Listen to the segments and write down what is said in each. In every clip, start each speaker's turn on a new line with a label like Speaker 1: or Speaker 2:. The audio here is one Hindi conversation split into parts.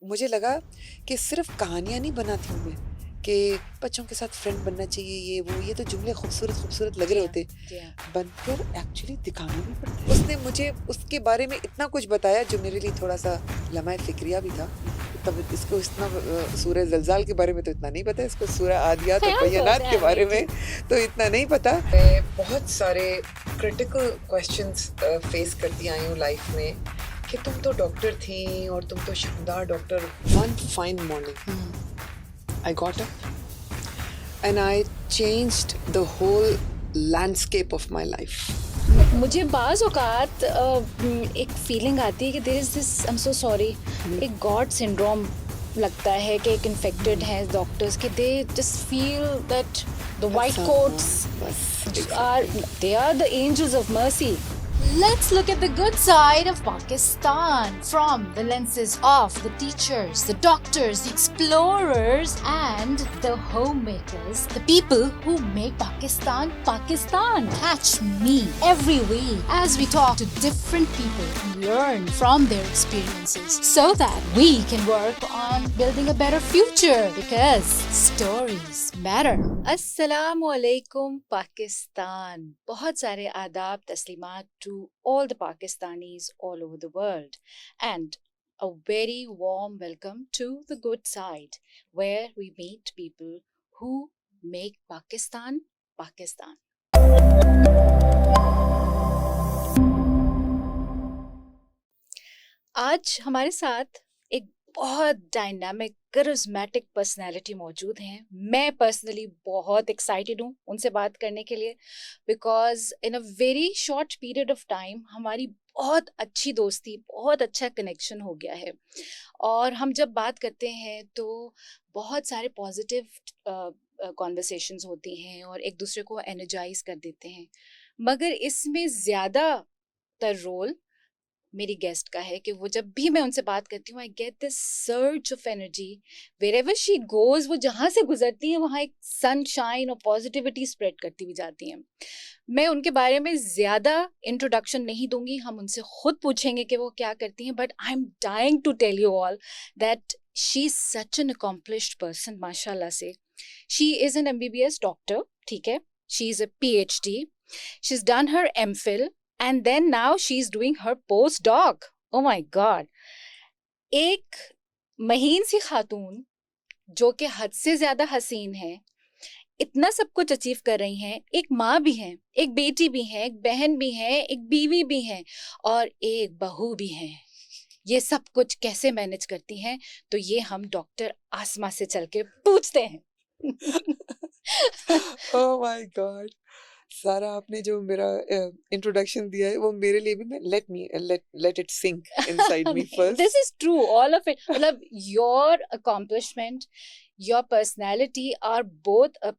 Speaker 1: मुझे लगा कि सिर्फ कहानियाँ नहीं बनाती हूँ मैं, कि बच्चों के साथ फ्रेंड बनना चाहिए, ये तो जुमले खूबसूरत लग रहे
Speaker 2: जी हाँ,
Speaker 1: होते,
Speaker 2: जी हाँ।
Speaker 1: बनकर एक्चुअली दिखाना भी पड़ता है। उसने मुझे उसके बारे में इतना कुछ बताया जो मेरे लिए थोड़ा-सा लम्हा ए फ़िक्रिया भी था। तब इसको इतना सूरह ज़लज़ाल के बारे में तो इतना नहीं पता, इसको सूरह आदियात और
Speaker 2: फ़ेमस
Speaker 1: बय्यनात के
Speaker 2: है
Speaker 1: बारे
Speaker 2: अमेठी।
Speaker 1: में तो इतना नहीं पता। मैं बहुत सारे क्रिटिकल क्वेश्चन्स फेस करती आई हूँ लाइफ में कि तुम तो डॉक्टर थी और तुम तो शानदार doctor. One fine morning I got up and I changed the whole landscape of my life.
Speaker 2: मुझे बाज़ औक़ात एक फ़ीलिंग आती है कि there is this I am so sorry एक गॉड सिंड्रोम लगता है कि एक इन्फेक्टेड हैं डॉक्टर्स कि they just feel that the white coats are they are the angels of mercy. Let's look at the good side of Pakistan from the lenses of the teachers, the doctors, the explorers, and the homemakers, the people who make Pakistan Pakistan. Catch me every week as we talk to different people and learn from their experiences so that we can work on building a better future because stories matter. Assalamu alaikum Pakistan. बहुत सारे आदाब तस्लीमात to all the Pakistanis all over the world and a very warm welcome to the good side where we meet people who make Pakistan Pakistan. आज हमारे साथ एक बहुत डायनामिक करिस्मेटिक पर्सनालिटी मौजूद हैं. मैं पर्सनली बहुत एक्साइटेड हूँ उनसे बात करने के लिए because in a very short period of time हमारी बहुत अच्छी दोस्ती, बहुत अच्छा कनेक्शन हो गया है और हम जब बात करते हैं तो बहुत सारे पॉजिटिव कॉन्वर्सेशंस होती हैं और एक दूसरे को एनर्जाइज कर देते हैं. मगर इसमें ज़्यादातर रोल मेरी गेस्ट का है कि वो जब भी मैं उनसे बात करती हूँ I get this surge of energy wherever she goes. वो जहाँ से गुजरती हैं वहाँ एक सनशाइन और पॉजिटिविटी स्प्रेड करती हुई जाती हैं. मैं उनके बारे में ज़्यादा इंट्रोडक्शन नहीं दूंगी, हम उनसे खुद पूछेंगे कि वो क्या करती हैं. But I am dying to tell you all that she is such an accomplished person माशाल्लाह से. She is an MBBS doctor, ठीक है. She is a PhD. She is done her MPhil and then now she's doing her postdoc. Oh my God. एक महीन सी खातून जो कि हद से ज्यादा हसीन है, इतना सब कुछ अचीव कर रही हैं. एक माँ भी हैं, एक बेटी भी हैं, एक बहन भी हैं, एक बीवी भी हैं और एक बहू भी हैं. ये सब कुछ कैसे मैनेज करती हैं? तो ये हम डॉक्टर आसमा से चल के पूछते हैं.
Speaker 1: Oh my God! सारा आपने जो मेरा इंट्रोडक्शन दिया है वो मेरे लिए भी, मैं let it sink inside me
Speaker 2: This
Speaker 1: first.
Speaker 2: is true, all of it. मतलब your accomplishment, your personality are both a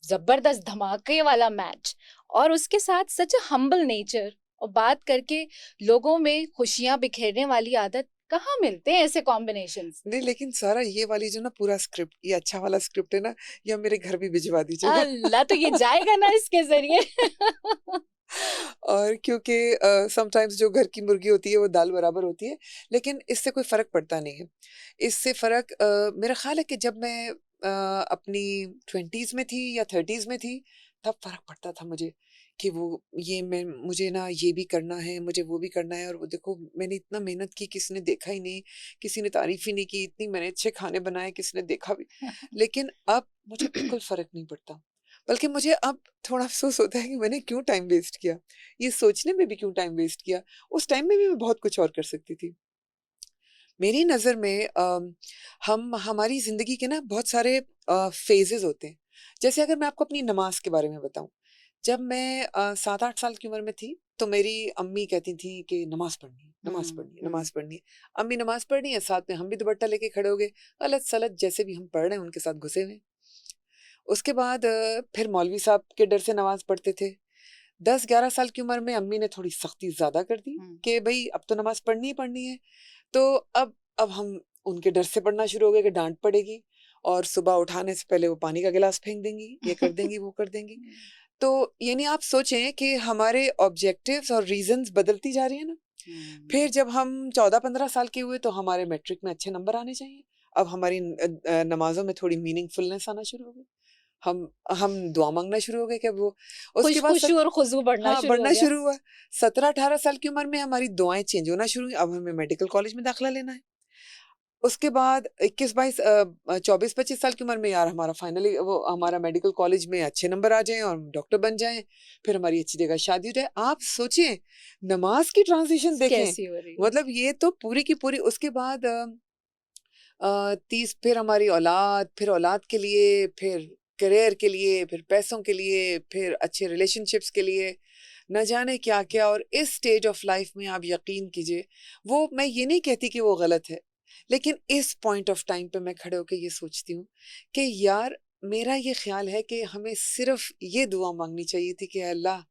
Speaker 2: जबरदस्त धमाके वाला मैच और उसके साथ सच अ हम्बल नेचर और बात करके लोगों में खुशियां बिखेरने वाली आदत. कहाँ मिलते हैं ऐसे कॉम्बिनेशंस?
Speaker 1: नहीं, लेकिन सारा ये वाली जो ना पूरा स्क्रिप्ट, ये अच्छा वाला स्क्रिप्ट है ना, ये आप मेरे घर भी भिजवा दीजिएगा.
Speaker 2: अल्लाह, तो ये जाएगा ना इसके जरिए.
Speaker 1: और क्योंकि समटाइम्स जो घर की मुर्गी होती है वो दाल बराबर होती है, लेकिन इससे कोई फ़र्क पड़ता नहीं है. इससे फ़र्क मेरा ख़्याल है कि जब मैं अपनी 20s में थी या 30s में थी, तब फ़र्क पड़ता था मुझे कि वो ये मैं मुझे ना ये भी करना है, मुझे वो भी करना है, और वो देखो मैंने इतना मेहनत की, किसी ने देखा ही नहीं, किसी ने तारीफ़ ही नहीं की, इतनी मैंने अच्छे खाने बनाए, किसी ने देखा भी. लेकिन अब मुझे बिल्कुल फ़र्क नहीं पड़ता. बल्कि मुझे अब थोड़ा अफ़सोस होता है कि मैंने क्यों टाइम वेस्ट किया? ये सोचने में भी क्यों टाइम वेस्ट किया? उस टाइम में भी मैं बहुत कुछ और कर सकती थी. मेरी नज़र में हम हमारी ज़िंदगी के ना बहुत सारे फ़ेज़ेज़ होते हैं. जैसे अगर मैं आपको अपनी नमाज़ के बारे में बताऊँ, जब मैं 7-8 साल की उम्र में थी, तो मेरी अम्मी कहती थी कि नमाज़ पढ़नी है, नमाज़ पढ़नी है, नमाज़ पढ़नी है. अम्मी नमाज़ पढ़नी है, साथ में हम भी दुपट्टा लेके खड़े हो गए, गलत-सलत जैसे भी हम पढ़ रहे हैं उनके साथ घुसे हुए हैं. उसके बाद फिर मौलवी साहब के डर से नमाज़ पढ़ते थे. 10-11 साल की उम्र में अम्मी ने थोड़ी सख्ती ज़्यादा कर दी कि भई अब तो नमाज़ पढ़नी ही पढ़नी है. तो अब हम उनके डर से पढ़ना शुरू हो गए कि डाँट पड़ेगी और सुबह उठाने से पहले वो पानी का गिलास फेंक देंगी, ये कर देंगी, वो कर देंगी. तो यानी आप सोचें कि हमारे ऑब्जेक्टिव्स और रीज़न्स बदलती जा रही हैं ना. फिर जब हम 14-15 साल के हुए तो हमारे मैट्रिक में अच्छे नंबर आने चाहिए। अब हमारी नमाज़ों में थोड़ी मीनिंगफुलनेस आना शुरू हो गई। हम दुआ माँगना शुरू हो गए कि वो उसके बाद
Speaker 2: खुशू और खुशबू बढ़ना
Speaker 1: हाँ,
Speaker 2: शुरू हो
Speaker 1: बढ़ना
Speaker 2: गया।
Speaker 1: शुरू हुआ। 17-18 साल की उम्र में हमारी दुआएँ चेंज होना शुरू हुई। अब हमें मेडिकल कॉलेज में दाखिला लेना है। उसके बाद 21-22 24-25 साल की उम्र में यार हमारा फाइनली वो हमारा मेडिकल कॉलेज में अच्छे नंबर आ जाएँ और हम डॉक्टर बन जाएँ, फिर हमारी अच्छी जगह शादी हो जाए। आप सोचिए, नमाज़ की ट्रांज़िशन देखें,
Speaker 2: कैसी हो रही है?
Speaker 1: मतलब ये तो पूरी की पूरी उसके बाद 30 फिर हमारी औलाद, फिर औलाद के लिए, फिर करियर के लिए, फिर पैसों के लिए, फिर अच्छे रिलेशनशिप्स के लिए, न जाने क्या-क्या और इस स्टेज ऑफ लाइफ में आप यकीन कीजिए, वो मैं ये नहीं कहती कि वो गलत है, लेकिन इस पॉइंट ऑफ टाइम पे मैं खड़े होके ये सोचती हूँ कि यार मेरा ये ख़्याल है कि हमें सिर्फ़ ये दुआ माँगनी चाहिए थी कि अल्लाह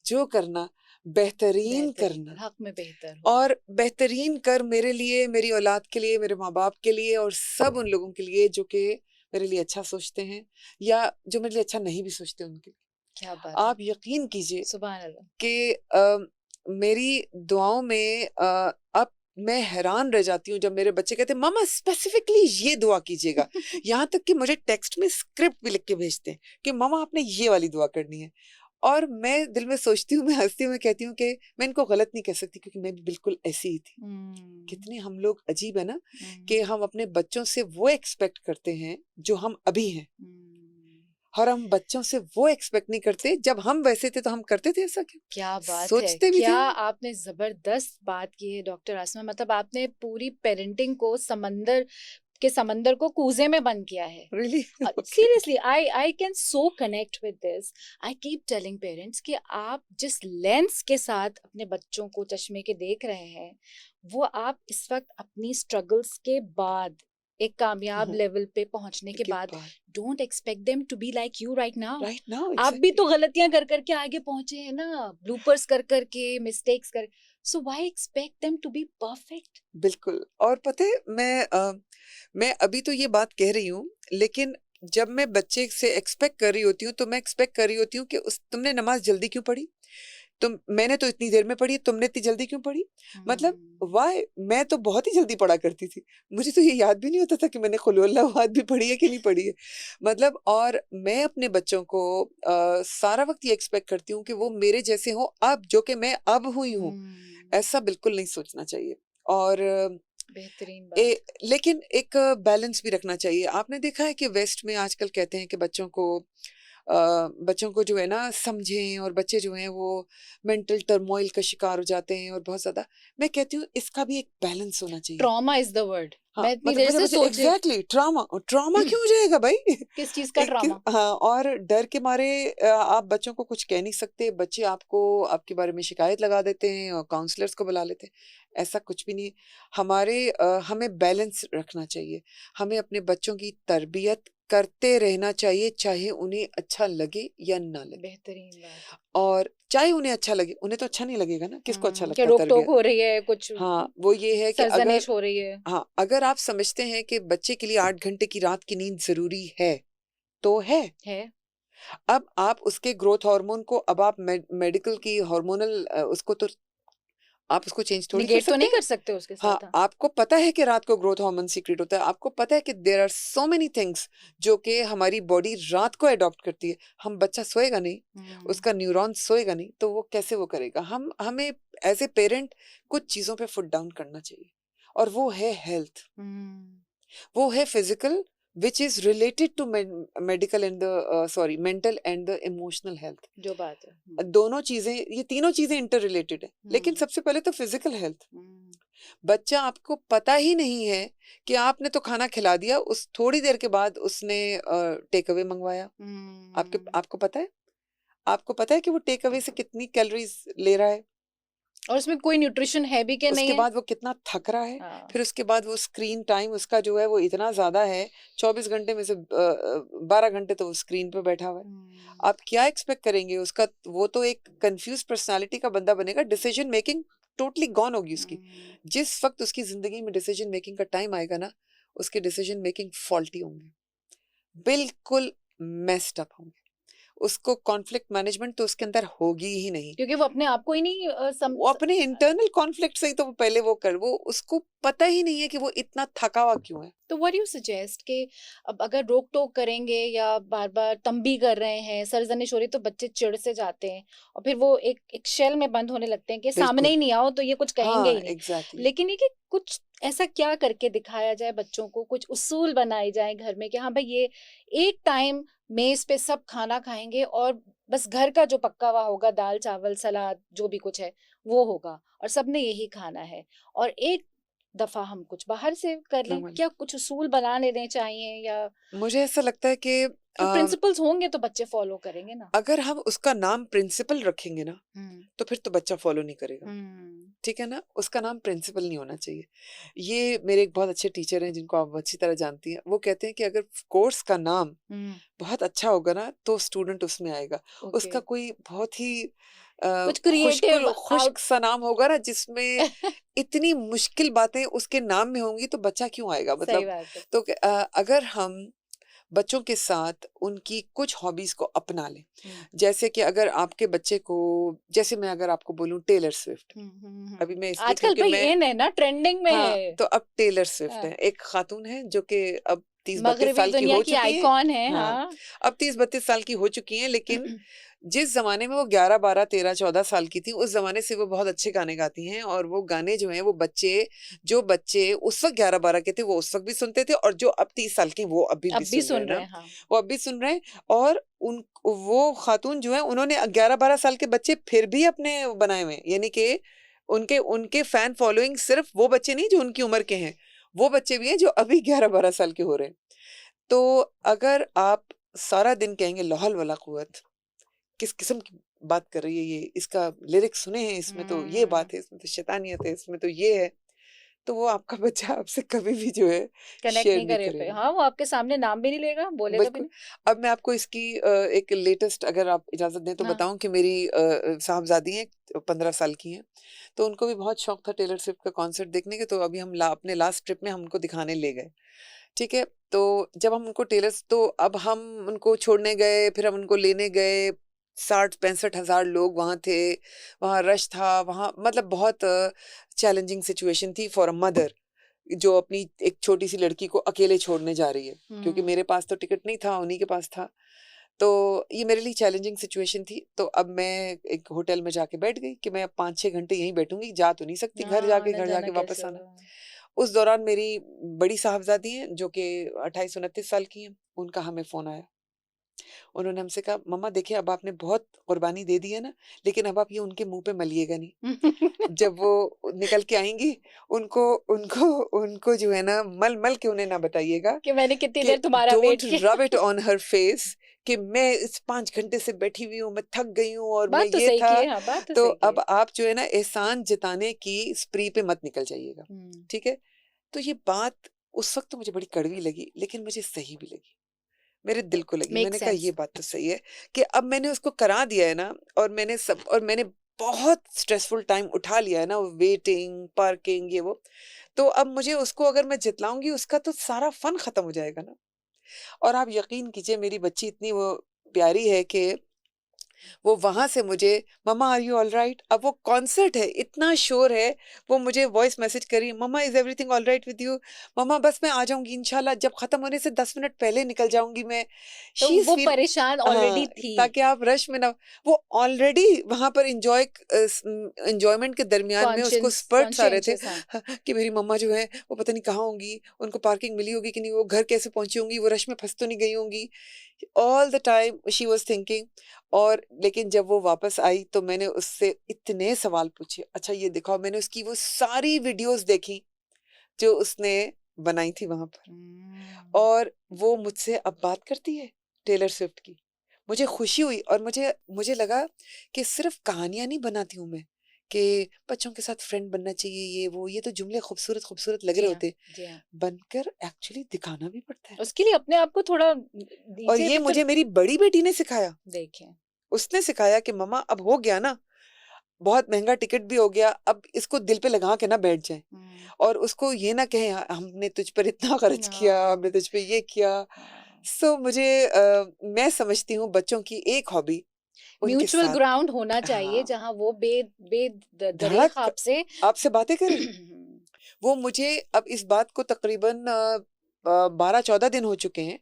Speaker 1: जो करना बेहतरीन
Speaker 2: बेहतरीन
Speaker 1: करना।
Speaker 2: हक में बेहतर हो।
Speaker 1: और बेहतरीन कर मेरे लिए, मेरी औलाद के लिए, मेरे माँ-बाप के लिए और सब उन लोगों के लिए जो कि मेरे लिए अच्छा सोचते हैं या जो मेरे लिए अच्छा नहीं भी सोचते उनके लिए।
Speaker 2: क्या बात है!
Speaker 1: आप यकीन कीजिए
Speaker 2: सुभान अल्लाह।
Speaker 1: कि मेरी दुआओं में अब मैं हैरान रह जाती हूँ जब मेरे बच्चे कहते हैं मम्मा स्पेसिफिकली ये दुआ कीजिएगा। यहाँ तक कि मुझे टेक्स्ट में स्क्रिप्ट भी लिख के भेजते हैं कि मम्मा आपने ये वाली दुआ करनी है। और मैं दिल में सोचती हूँ, मैं हँसती हूँ, मैं कहती हूँ कि मैं इनको गलत नहीं कह सकती क्योंकि मैं भी बिल्कुल ऐसी ही थी।
Speaker 2: हुँ,
Speaker 1: कितने हम लोग अजीब है ना
Speaker 2: हुँ,
Speaker 1: कि हम अपने बच्चों से वो एक्सपेक्ट करते हैं जो हम अभी हैं
Speaker 2: हुँ।
Speaker 1: और हम बच्चों से वो एक्सपेक्ट नहीं करते जब हम वैसे थे तो हम करते थे ऐसा क्यों?
Speaker 2: क्या बात है!
Speaker 1: सोचते भी थे
Speaker 2: क्या
Speaker 1: हम।
Speaker 2: आपने ज़बरदस्त बात की है डॉक्टर आसमा, मतलब आपने पूरी पेरेंटिंग को समंदर को कूज़े में बंद किया है।
Speaker 1: Really okay
Speaker 2: Seriously, I can so connect with this. I keep telling parents कि आप जिस लेंस के साथ अपने बच्चों को चश्मे के देख रहे हैं, वो आप इस वक्त अपनी स्ट्रगल्स के बाद एक कामयाब लेवल पे पहुंचने के
Speaker 1: के
Speaker 2: बाद
Speaker 1: बाद
Speaker 2: don't expect them to be like you right now.
Speaker 1: Right now
Speaker 2: आप भी तो
Speaker 1: एग्जैक्टली
Speaker 2: गलतियां कर करके आगे पहुंचे हैं ना, ब्लूपर्स कर करके, मिस्टेक्स कर, so why expect them to be perfect?
Speaker 1: बिल्कुल। और पता है मैं अभी तो ये बात कह रही हूँ लेकिन जब मैं बच्चे से एक्सपेक्ट कर रही होती हूँ तो मैं एक्सपेक्ट कर रही होती हूँ कि उस तुमने नमाज जल्दी क्यों पढ़ी? मैंने तो इतनी देर में पढ़ी, तुमने इतनी जल्दी क्यों पढ़ी? मतलब व्हाई? मैं तो बहुत ही जल्दी पढ़ा करती थी। मुझे तो ये याद भी नहीं होता था कि मैंने कुल हुवल्लाहु भी पढ़ी है कि नहीं पढ़ी है। मतलब और मैं अपने बच्चों को सारा वक़्त ये एक्सपेक्ट करती हूँ कि वो मेरे जैसे हों अब जो कि मैं अब हुई हूँ। ऐसा बिल्कुल नहीं सोचना चाहिए। और
Speaker 2: बेहतरीन
Speaker 1: ए,
Speaker 2: बात।
Speaker 1: लेकिन एक बैलेंस भी रखना चाहिए। आपने देखा है कि वेस्ट में आजकल कहते हैं कि बच्चों को जो है ना समझें और बच्चे जो हैं वो मेंटल टर्मोइल का शिकार हो जाते हैं और बहुत ज़्यादा मैं कहती हूँ इसका भी एक बैलेंस होना चाहिए।
Speaker 2: Trauma is the word.
Speaker 1: हाँ,
Speaker 2: मैं इतनी
Speaker 1: मतलब
Speaker 2: देर
Speaker 1: बच्चे
Speaker 2: से
Speaker 1: बच्चे
Speaker 2: सोच रही
Speaker 1: एग्ज़ैक्टली ट्रॉमा ट्रॉमा क्यों हो जाएगा भाई?
Speaker 2: किस चीज का
Speaker 1: एक
Speaker 2: ट्रॉमा?
Speaker 1: हाँ, और डर के मारे आप बच्चों को कुछ कह नहीं सकते, बच्चे आपको आपके बारे में शिकायत लगा देते हैं और काउंसलर्स को बुला लेते हैं। ऐसा कुछ भी नहीं है। हमें बैलेंस रखना चाहिए। हमें अपने बच्चों की तरबियत करते रहना चाहिए, चाहे उन्हें अच्छा लगे या ना लगे।
Speaker 2: बेहतरीन बात।
Speaker 1: और चाहे उन्हें अच्छा लगे, उन्हें तो अच्छा नहीं लगेगा ना, किसको अच्छा
Speaker 2: क्या
Speaker 1: लगता है
Speaker 2: रोक टोक
Speaker 1: तरबियत?
Speaker 2: हो रही है, कुछ
Speaker 1: हाँ, वो ये है कि अगर
Speaker 2: सरजनिश हो रही है?
Speaker 1: हाँ, अगर आप समझते हैं कि बच्चे के लिए 8 घंटे की रात की नींद ज़रूरी है, तो है।
Speaker 2: है।
Speaker 1: अब आप उसके ग्रोथ हार्मोन को अब आप मेडिकल की हार्मोनल उसको तो आप उसको चेंज थोड़ी कर
Speaker 2: निगेट तो
Speaker 1: सकते
Speaker 2: नहीं
Speaker 1: हैं।
Speaker 2: कर सकते उसके
Speaker 1: हाँ,
Speaker 2: साथ, हाँ।
Speaker 1: आपको पता है कि रात को ग्रोथ हार्मोन सीक्रेट होता है, आपको पता है कि there are so many things जो कि हमारी बॉडी रात को अडॉप्ट करती है। हम बच्चा सोएगा नहीं,
Speaker 2: हम्म,
Speaker 1: उसका न्यूरॉन सोएगा नहीं, तो वो कैसे वो करेगा? हमें एज़ ए पेरेंट कुछ चीज़ों पे फुट डाउन करना चाहिए और वो है हेल्थ।
Speaker 2: हम्म,
Speaker 1: वो है physical which is related to medical and the sorry mental and the emotional health।
Speaker 2: जो बात है।
Speaker 1: दोनों चीजें ये तीनों चीजें इंटर रिलेटेड है लेकिन
Speaker 2: हम्म,
Speaker 1: सबसे पहले तो फिजिकल हेल्थ।
Speaker 2: हम्म,
Speaker 1: बच्चा आपको पता ही नहीं है कि आपने तो खाना खिला दिया उस थोड़ी देर के बाद उसने टेक अवे मंगवाया।
Speaker 2: हम्म।
Speaker 1: आपको पता है आपको पता है कि वो टेक अवे से कितनी कैलोरीज ले रहा है?
Speaker 2: और उसमें कोई न्यूट्रिशन है भी कि नहीं
Speaker 1: उसके
Speaker 2: है?
Speaker 1: बाद वो कितना थक रहा है,
Speaker 2: हाँ।
Speaker 1: फिर उसके बाद वो स्क्रीन टाइम उसका जो है वो इतना ज़्यादा है, 24 घंटे में से 12 घंटे तो वो स्क्रीन पे बैठा हुआ है।
Speaker 2: हम्म,
Speaker 1: आप क्या एक्सपेक्ट करेंगे उसका? वो तो एक कन्फ्यूज़्ड पर्सनैलिटी का बंदा बनेगा, डिसीजन मेकिंग टोटली गॉन होगी उसकी।
Speaker 2: हम्म,
Speaker 1: जिस वक़्त उसकी ज़िंदगी में डिसीजन मेकिंग का टाइम आएगा ना, उसके डिसीजन मेकिंग फॉल्टी होंगे, बिल्कुल मेस्ड अप होंगे। उसको कॉन्फ्लिक्ट मैनेजमेंट तो उसके अंदर होगी ही नहीं।
Speaker 2: क्योंकि वो अपने आप को ही नहीं
Speaker 1: वो अपने इंटरनल कॉन्फ्लिक्ट से ही तो पहले वो उसको पता ही नहीं है कि वो इतना थका हुआ क्यों है।
Speaker 2: तो व्हाट यू सजेस्ट कि अब अगर रोक टोक करेंगे या बार बार तंबी कर रहे हैं, सरजनिश हो रही, तो बच्चे चिढ़ से जाते हैं और फिर वो एक शेल में बंद होने लगते हैं कि सामने
Speaker 1: बिल्कुल।
Speaker 2: ही नहीं आओ तो ये कुछ कहेंगे
Speaker 1: हाँ,
Speaker 2: ही नहीं।
Speaker 1: एग्जैक्टली।
Speaker 2: लेकिन ये कि कुछ ऐसा क्या करके दिखाया जाए बच्चों को, कुछ उसूल बनाए जाए घर में कि हाँ भाई ये एक टाइम मेज पे सब खाना खाएंगे और बस घर का जो पक्का हुआ होगा, दाल चावल सलाद जो भी कुछ है वो होगा और सबने यही खाना है, और एक दफा हम कुछ बाहर से कर लें।
Speaker 1: नॉर्मल।
Speaker 2: क्या कुछ उसूल बना लेने चाहिए, या
Speaker 1: मुझे ऐसा लगता है कि
Speaker 2: जो प्रिंसिपल्स होंगे तो बच्चे फॉलो करेंगे ना?
Speaker 1: अगर हम उसका नाम प्रिंसिपल रखेंगे ना,
Speaker 2: हम्म।
Speaker 1: तो फिर तो बच्चा फॉलो नहीं करेगा।
Speaker 2: हम्म।
Speaker 1: ठीक है ना? उसका नाम प्रिंसिपल नहीं होना चाहिए। ये मेरे एक बहुत अच्छे टीचर हैं जिनको आप अच्छी तरह जानती हैं। वो कहते हैं कि अगर कोर्स का नाम
Speaker 2: हम्म।
Speaker 1: बहुत अच्छा होगा ना, तो स्टूडेंट उसमें आएगा।
Speaker 2: ओके।
Speaker 1: उसका कोई बहुत ही
Speaker 2: कुछ क्रिएटिव
Speaker 1: खुश्क
Speaker 2: आउट।
Speaker 1: सा नाम होगा ना, जिसमें इतनी मुश्किल बातें उसके नाम में होंगी, तो बच्चा क्यों आएगा?
Speaker 2: सही
Speaker 1: मतलब
Speaker 2: बात है।
Speaker 1: तो अगर हम बच्चों के साथ उनकी कुछ हॉबीज को अपना लें,
Speaker 2: हम्म।
Speaker 1: जैसे कि अगर आपके बच्चे को, जैसे मैं अगर आपको बोलूं टेलर स्विफ्ट, अभी मैं इसलिए
Speaker 2: आजकल
Speaker 1: क्योंकि
Speaker 2: भाई
Speaker 1: मैं,
Speaker 2: इन है ना, ट्रेंडिंग में
Speaker 1: हाँ,
Speaker 2: है।
Speaker 1: तो अब टेलर स्विफ्ट
Speaker 2: हाँ,
Speaker 1: है, एक खातून है जो कि अब 30-32
Speaker 2: मगरबी
Speaker 1: साल की
Speaker 2: दुनिया
Speaker 1: हो
Speaker 2: की
Speaker 1: चुकी हैं।
Speaker 2: आइकॉन है।
Speaker 1: हाँ,
Speaker 2: हाँ।
Speaker 1: अब 30-32 साल की हो चुकी हैं, लेकिन जिस जमाने में वो 11-12-13-14 साल की थी, उस जमाने से वो बहुत अच्छे गाने गाती हैं, और वो गाने जो हैं वो जो बच्चे उस वक्त 11-12 के थे वो उस वक्त भी सुनते थे, और जो अब 30 साल के वो अभी भी
Speaker 2: अब भी
Speaker 1: सुन रहे
Speaker 2: सुन
Speaker 1: हैं
Speaker 2: रहे
Speaker 1: ना,
Speaker 2: हैं, हाँ।
Speaker 1: वो अब भी सुन रहे हैं। और उन वो खातून जो है, उन्होंने 11-12 साल के बच्चे फिर भी अपने बनाए हुए हैं, यानी कि उनके उनके फैन फॉलोइंग सिर्फ वो बच्चे नहीं जो उनकी उम्र के हैं, वो बच्चे भी हैं जो अभी 11-12 साल के हो रहे हैं। तो अगर आप सारा दिन कहेंगे लाहौल वला कुव्वत, किस किस्म की बात कर रही है ये, इसका लिरिक्स सुने हैं, इसमें तो ये
Speaker 2: हम्म।
Speaker 1: बात है, इसमें तो शैतानियत है, इसमें तो ये है, तो वो आपका बच्चा आपसे कभी भी जो है
Speaker 2: कनेक्ट
Speaker 1: शेयर
Speaker 2: नहीं
Speaker 1: नहीं
Speaker 2: करे पे,
Speaker 1: करेगा।
Speaker 2: हाँ, वो आपके सामने नाम भी नहीं लेगा, बोलेगा भी
Speaker 1: बिल्कुल।
Speaker 2: नहीं।
Speaker 1: अब मैं आपको इसकी एक लेटेस्ट, अगर आप इजाजत दें तो
Speaker 2: हाँ।
Speaker 1: बताऊं कि मेरी साहबजादी हैं, 15 साल की हैं, तो उनको भी बहुत शौक था टेलर स्विफ्ट का कॉन्सर्ट देखने के, तो अभी हम अपने लास्ट ट्रिप में हम उनको दिखाने ले गए। ठीक है, तो जब हम उनको टेलर्स, तो अब हम उनको छोड़ने गए, फिर हम उनको लेने गए, 60-65 हजार लोग वहाँ थे, वहाँ रश था, वहाँ मतलब बहुत चैलेंजिंग सिचुएशन थी फॉर अ मदर, जो अपनी एक छोटी सी लड़की को अकेले छोड़ने जा रही है, क्योंकि मेरे पास तो टिकट नहीं था, उन्हीं के पास था। तो ये मेरे लिए चैलेंजिंग सिचुएशन थी। तो अब मैं एक होटल में जाके बैठ गई कि मैं अब 5-6 घंटे यहीं बैठूंगी, जा तो नहीं सकती,
Speaker 2: हाँ, न
Speaker 1: घर
Speaker 2: जाना
Speaker 1: जाके
Speaker 2: कैसे
Speaker 1: वापस आना।
Speaker 2: होगा।
Speaker 1: उस दौरान मेरी बड़ी साहबजादी हैं जो कि 28-29 साल की हैं, उनका हमें फोन आया। उन्होंने हमसे कहा, मम्मा देखिए अब आपने बहुत कुर्बानी दे दी है ना, लेकिन अब आप ये उनके मुंह पे मलिएगा नहीं। जब वो निकल के आएंगी, उनको उनको उनको जो है ना, मल मल के उन्हें ना बताइएगा
Speaker 2: कि मैंने कितनी
Speaker 1: कि
Speaker 2: देर तुम्हारा वेट
Speaker 1: डोंट
Speaker 2: किया।
Speaker 1: Rub it on her face, कि मैं इस 5 घंटे से बैठी हुई हूँ, मैं थक गई हूँ और मैं
Speaker 2: बात तो
Speaker 1: ये
Speaker 2: सही
Speaker 1: था।
Speaker 2: की है, हाँ, बात तो
Speaker 1: तो
Speaker 2: सही की
Speaker 1: अब
Speaker 2: है।
Speaker 1: आप जो है ना, एहसान जताने की स्प्री पे मत निकल जाइएगा।
Speaker 2: हम्म।
Speaker 1: ठीक है? तो ये बात उस वक्त तो मुझे बड़ी कड़वी लगी, लेकिन मुझे सही भी लगी, मेरे दिल को लगी।
Speaker 2: मेक
Speaker 1: मैंने कहा ये
Speaker 2: सेंस।
Speaker 1: बात तो सही है कि अब मैंने उसको करा दिया है ना, और मैंने बहुत स्ट्रेसफुल टाइम उठा लिया है ना, वेटिंग, पार्किंग, ये वो। तो अब मुझे उसको अगर मैं जितलाऊंगी, उसका तो सारा फन खत्म हो जाएगा ना। और आप यकीन कीजिए, मेरी बच्ची इतनी वो प्यारी है कि वो वहां से मुझे, मम्मा आर यू ऑल राइट, अब वो कॉन्सर्ट है, इतना शोर है, वो मुझे वॉइस मैसेज करी, mamma is everything all right with you, mamma बस मैं आ जाऊंगी इंशाल्लाह, जब खत्म होने से 10 मिनट पहले निकल जाऊंगी मैं।
Speaker 2: तो
Speaker 1: शी इज
Speaker 2: वो
Speaker 1: फील,
Speaker 2: परेशान
Speaker 1: हाँ,
Speaker 2: ऑलरेडी थी।
Speaker 1: ताकि आप रश में ना, वो ऑलरेडी वहां पर इंजॉयमेंट के दरमियान में उसको स्पर्ट्स आ रहे थे,
Speaker 2: कॉन्शियस, हाँ।
Speaker 1: हाँ, कि मेरी मम्मा जो है वो पता नहीं कहाँ होंगी, उनको पार्किंग मिली होगी कि नहीं, वो घर कैसे पहुंची होंगी, वो रश में फंस तो नहीं गई होंगी, all the time she was thinking. और लेकिन जब वो वापस आई तो मैंने उससे इतने सवाल पूछे, अच्छा ये दिखाओ, मैंने उसकी वो सारी वीडियोस देखी जो उसने बनाई थी वहां पर,
Speaker 2: हम्म।
Speaker 1: और वो मुझसे अब बात करती है टेलर स्विफ्ट की। मुझे खुशी हुई, और मुझे मुझे लगा कि सिर्फ कहानियां नहीं बनाती हूं मैं, कि बच्चों के साथ फ्रेंड बनना चाहिए, ये वो, ये तो जुमले खूबसूरत खूबसूरत लग
Speaker 2: जी
Speaker 1: रहे
Speaker 2: हाँ।
Speaker 1: होते,
Speaker 2: जी हाँ।
Speaker 1: बनकर एक्चुअली दिखाना भी पड़ता है।
Speaker 2: उसके लिए अपने आप को थोड़ा
Speaker 1: और
Speaker 2: दीजिए
Speaker 1: ये
Speaker 2: तो फिर
Speaker 1: मुझे मेरी बड़ी बेटी ने सिखाया।
Speaker 2: देखें।
Speaker 1: उसने सिखाया कि मम्मा अब हो गया ना, बहुत महंगा टिकट भी हो गया, अब इसको दिल पे लगा के ना बैठ जाए,
Speaker 2: हम्म।
Speaker 1: और उसको ये ना कहें, हमने तुझ पर इतना खर्च किया, हमने
Speaker 2: हाँ।
Speaker 1: तुझ पे ये किया।
Speaker 2: हाँ।
Speaker 1: सो मुझे मैं समझती हूँ बच्चों की एक हॉबी उनके
Speaker 2: म्यूचुअल
Speaker 1: साथ
Speaker 2: ग्राउंड होना चाहिए
Speaker 1: हाँ,
Speaker 2: जहाँ वो दरेख
Speaker 1: धड़क
Speaker 2: आपसे
Speaker 1: आपसे बातें करें। वो मुझे अब इस बात को तकरीबन 12-14 दिन हो चुके हैं,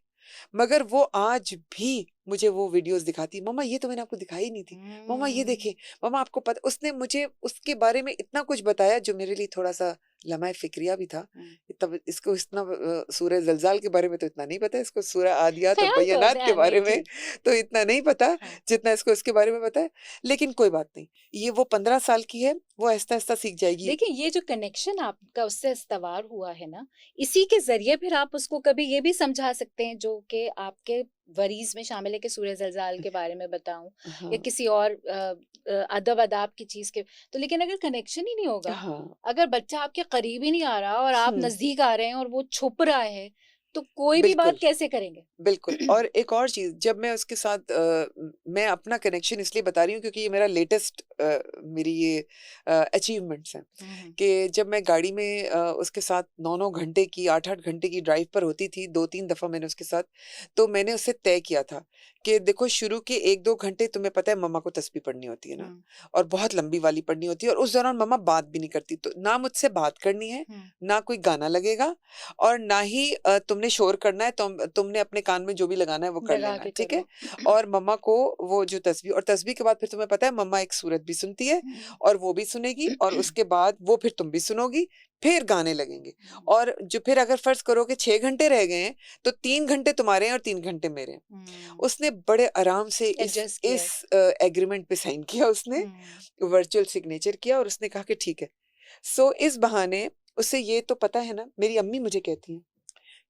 Speaker 1: मगर वो आज भी मुझे वो वीडियोज़ दिखाती है, "मम्मा ये तो मैंने आपको दिखाई नहीं थी। मम्मा ये
Speaker 2: हम्म,
Speaker 1: देखिए, मम्मा आपको पता" उसने मुझे उसके बारे में इतना कुछ बताया जो मेरे लिए थोड़ा-सा लम्हा फ़िक्रिया भी था।
Speaker 2: हम्म।
Speaker 1: तब इसको इतना सूरह ज़लज़ाल के बारे में तो इतना नहीं पता है, इसको सूरह आदियात और
Speaker 2: ख्याल तो
Speaker 1: बय्यनात के
Speaker 2: नहीं
Speaker 1: बारे में
Speaker 2: ठीक।
Speaker 1: तो इतना नहीं पता,
Speaker 2: हाँ।
Speaker 1: जितना इसको इसके बारे में पता है। लेकिन कोई बात नहीं, ये वो 15 साल की है, वो आहिस्ता-आहिस्ता सीख जाएगी।
Speaker 2: देखिए ये जो कनेक्शन आपका उससे इस्तवार हुआ है ना, इसी के जरिए फिर आप उसको कभी ये भी समझा सकते हैं जो कि आपके वरीज में शामिल है कि सूरह ज़लज़ाल के बारे में बताऊं या
Speaker 1: हाँ,
Speaker 2: किसी और अदब अदाब की चीज के। तो लेकिन अगर कनेक्शन ही नहीं होगा,
Speaker 1: हाँ।
Speaker 2: अगर बच्चा आपके करीब ही नहीं आ रहा और आप
Speaker 1: हुँ,
Speaker 2: नजदीक आ रहे हैं और वो छुप रहा है, तो कोई भी
Speaker 1: बिल्कुल।
Speaker 2: बात कैसे करेंगे?
Speaker 1: बिल्कुल और एक और चीज़ जब मैं उसके साथ मैं अपना कनेक्शन इसलिए बता रही हूँ क्योंकि ये मेरा लेटेस्ट मेरी ये अचीवमेंट्स हैं
Speaker 2: हम्म,
Speaker 1: कि जब मैं गाड़ी में उसके साथ 9-9 घंटे की 8-8 घंटे की ड्राइव पर होती थी 2-3 दफ़ा मैंने उसके साथ तो मैंने उससे तय किया था कि देखो शुरू के 1-2 घंटे तुम्हें पता है मम्मा को तस्बीह पढ़नी होती है ना
Speaker 2: हम्म,
Speaker 1: और बहुत लंबी वाली पढ़नी होती है और उस दौरान मम्मा बात भी नहीं करती तो ना मुझसे बात करनी है
Speaker 2: हम्म,
Speaker 1: ना कोई गाना लगेगा और ना ही तुमने शोर करना है तुमने अपने कान में जो भी लगाना है वो कर
Speaker 2: लगा
Speaker 1: लेना
Speaker 2: के
Speaker 1: है, ठीक
Speaker 2: करो।
Speaker 1: है? और मम्मा को वो जो तस्बीह और तस्बीह के बाद फिर तुम्हें पता है मम्मा एक सूरत भी सुनती है
Speaker 2: हम्म,
Speaker 1: और वो भी सुनेगी और उसके बाद वो फिर तुम भी सुनोगी, फिर गाने लगेंगे और जो फिर अगर फ़र्ज़ करो कि 6 घंटे रह गए हैं, तो 3 घंटे तुम्हारे हैं और 3 घंटे मेरे हैं। उसने बड़े आराम से
Speaker 2: एडजस्ट
Speaker 1: इस
Speaker 2: किया।
Speaker 1: एग्रीमेंट पे साइन किया उसने,
Speaker 2: हम्म,
Speaker 1: वर्चुअल सिग्नेचर किया और उसने कहा कि ठीक है। सो इस बहाने उसे ये तो पता है ना मेरी अम्मी मुझे कहती हैं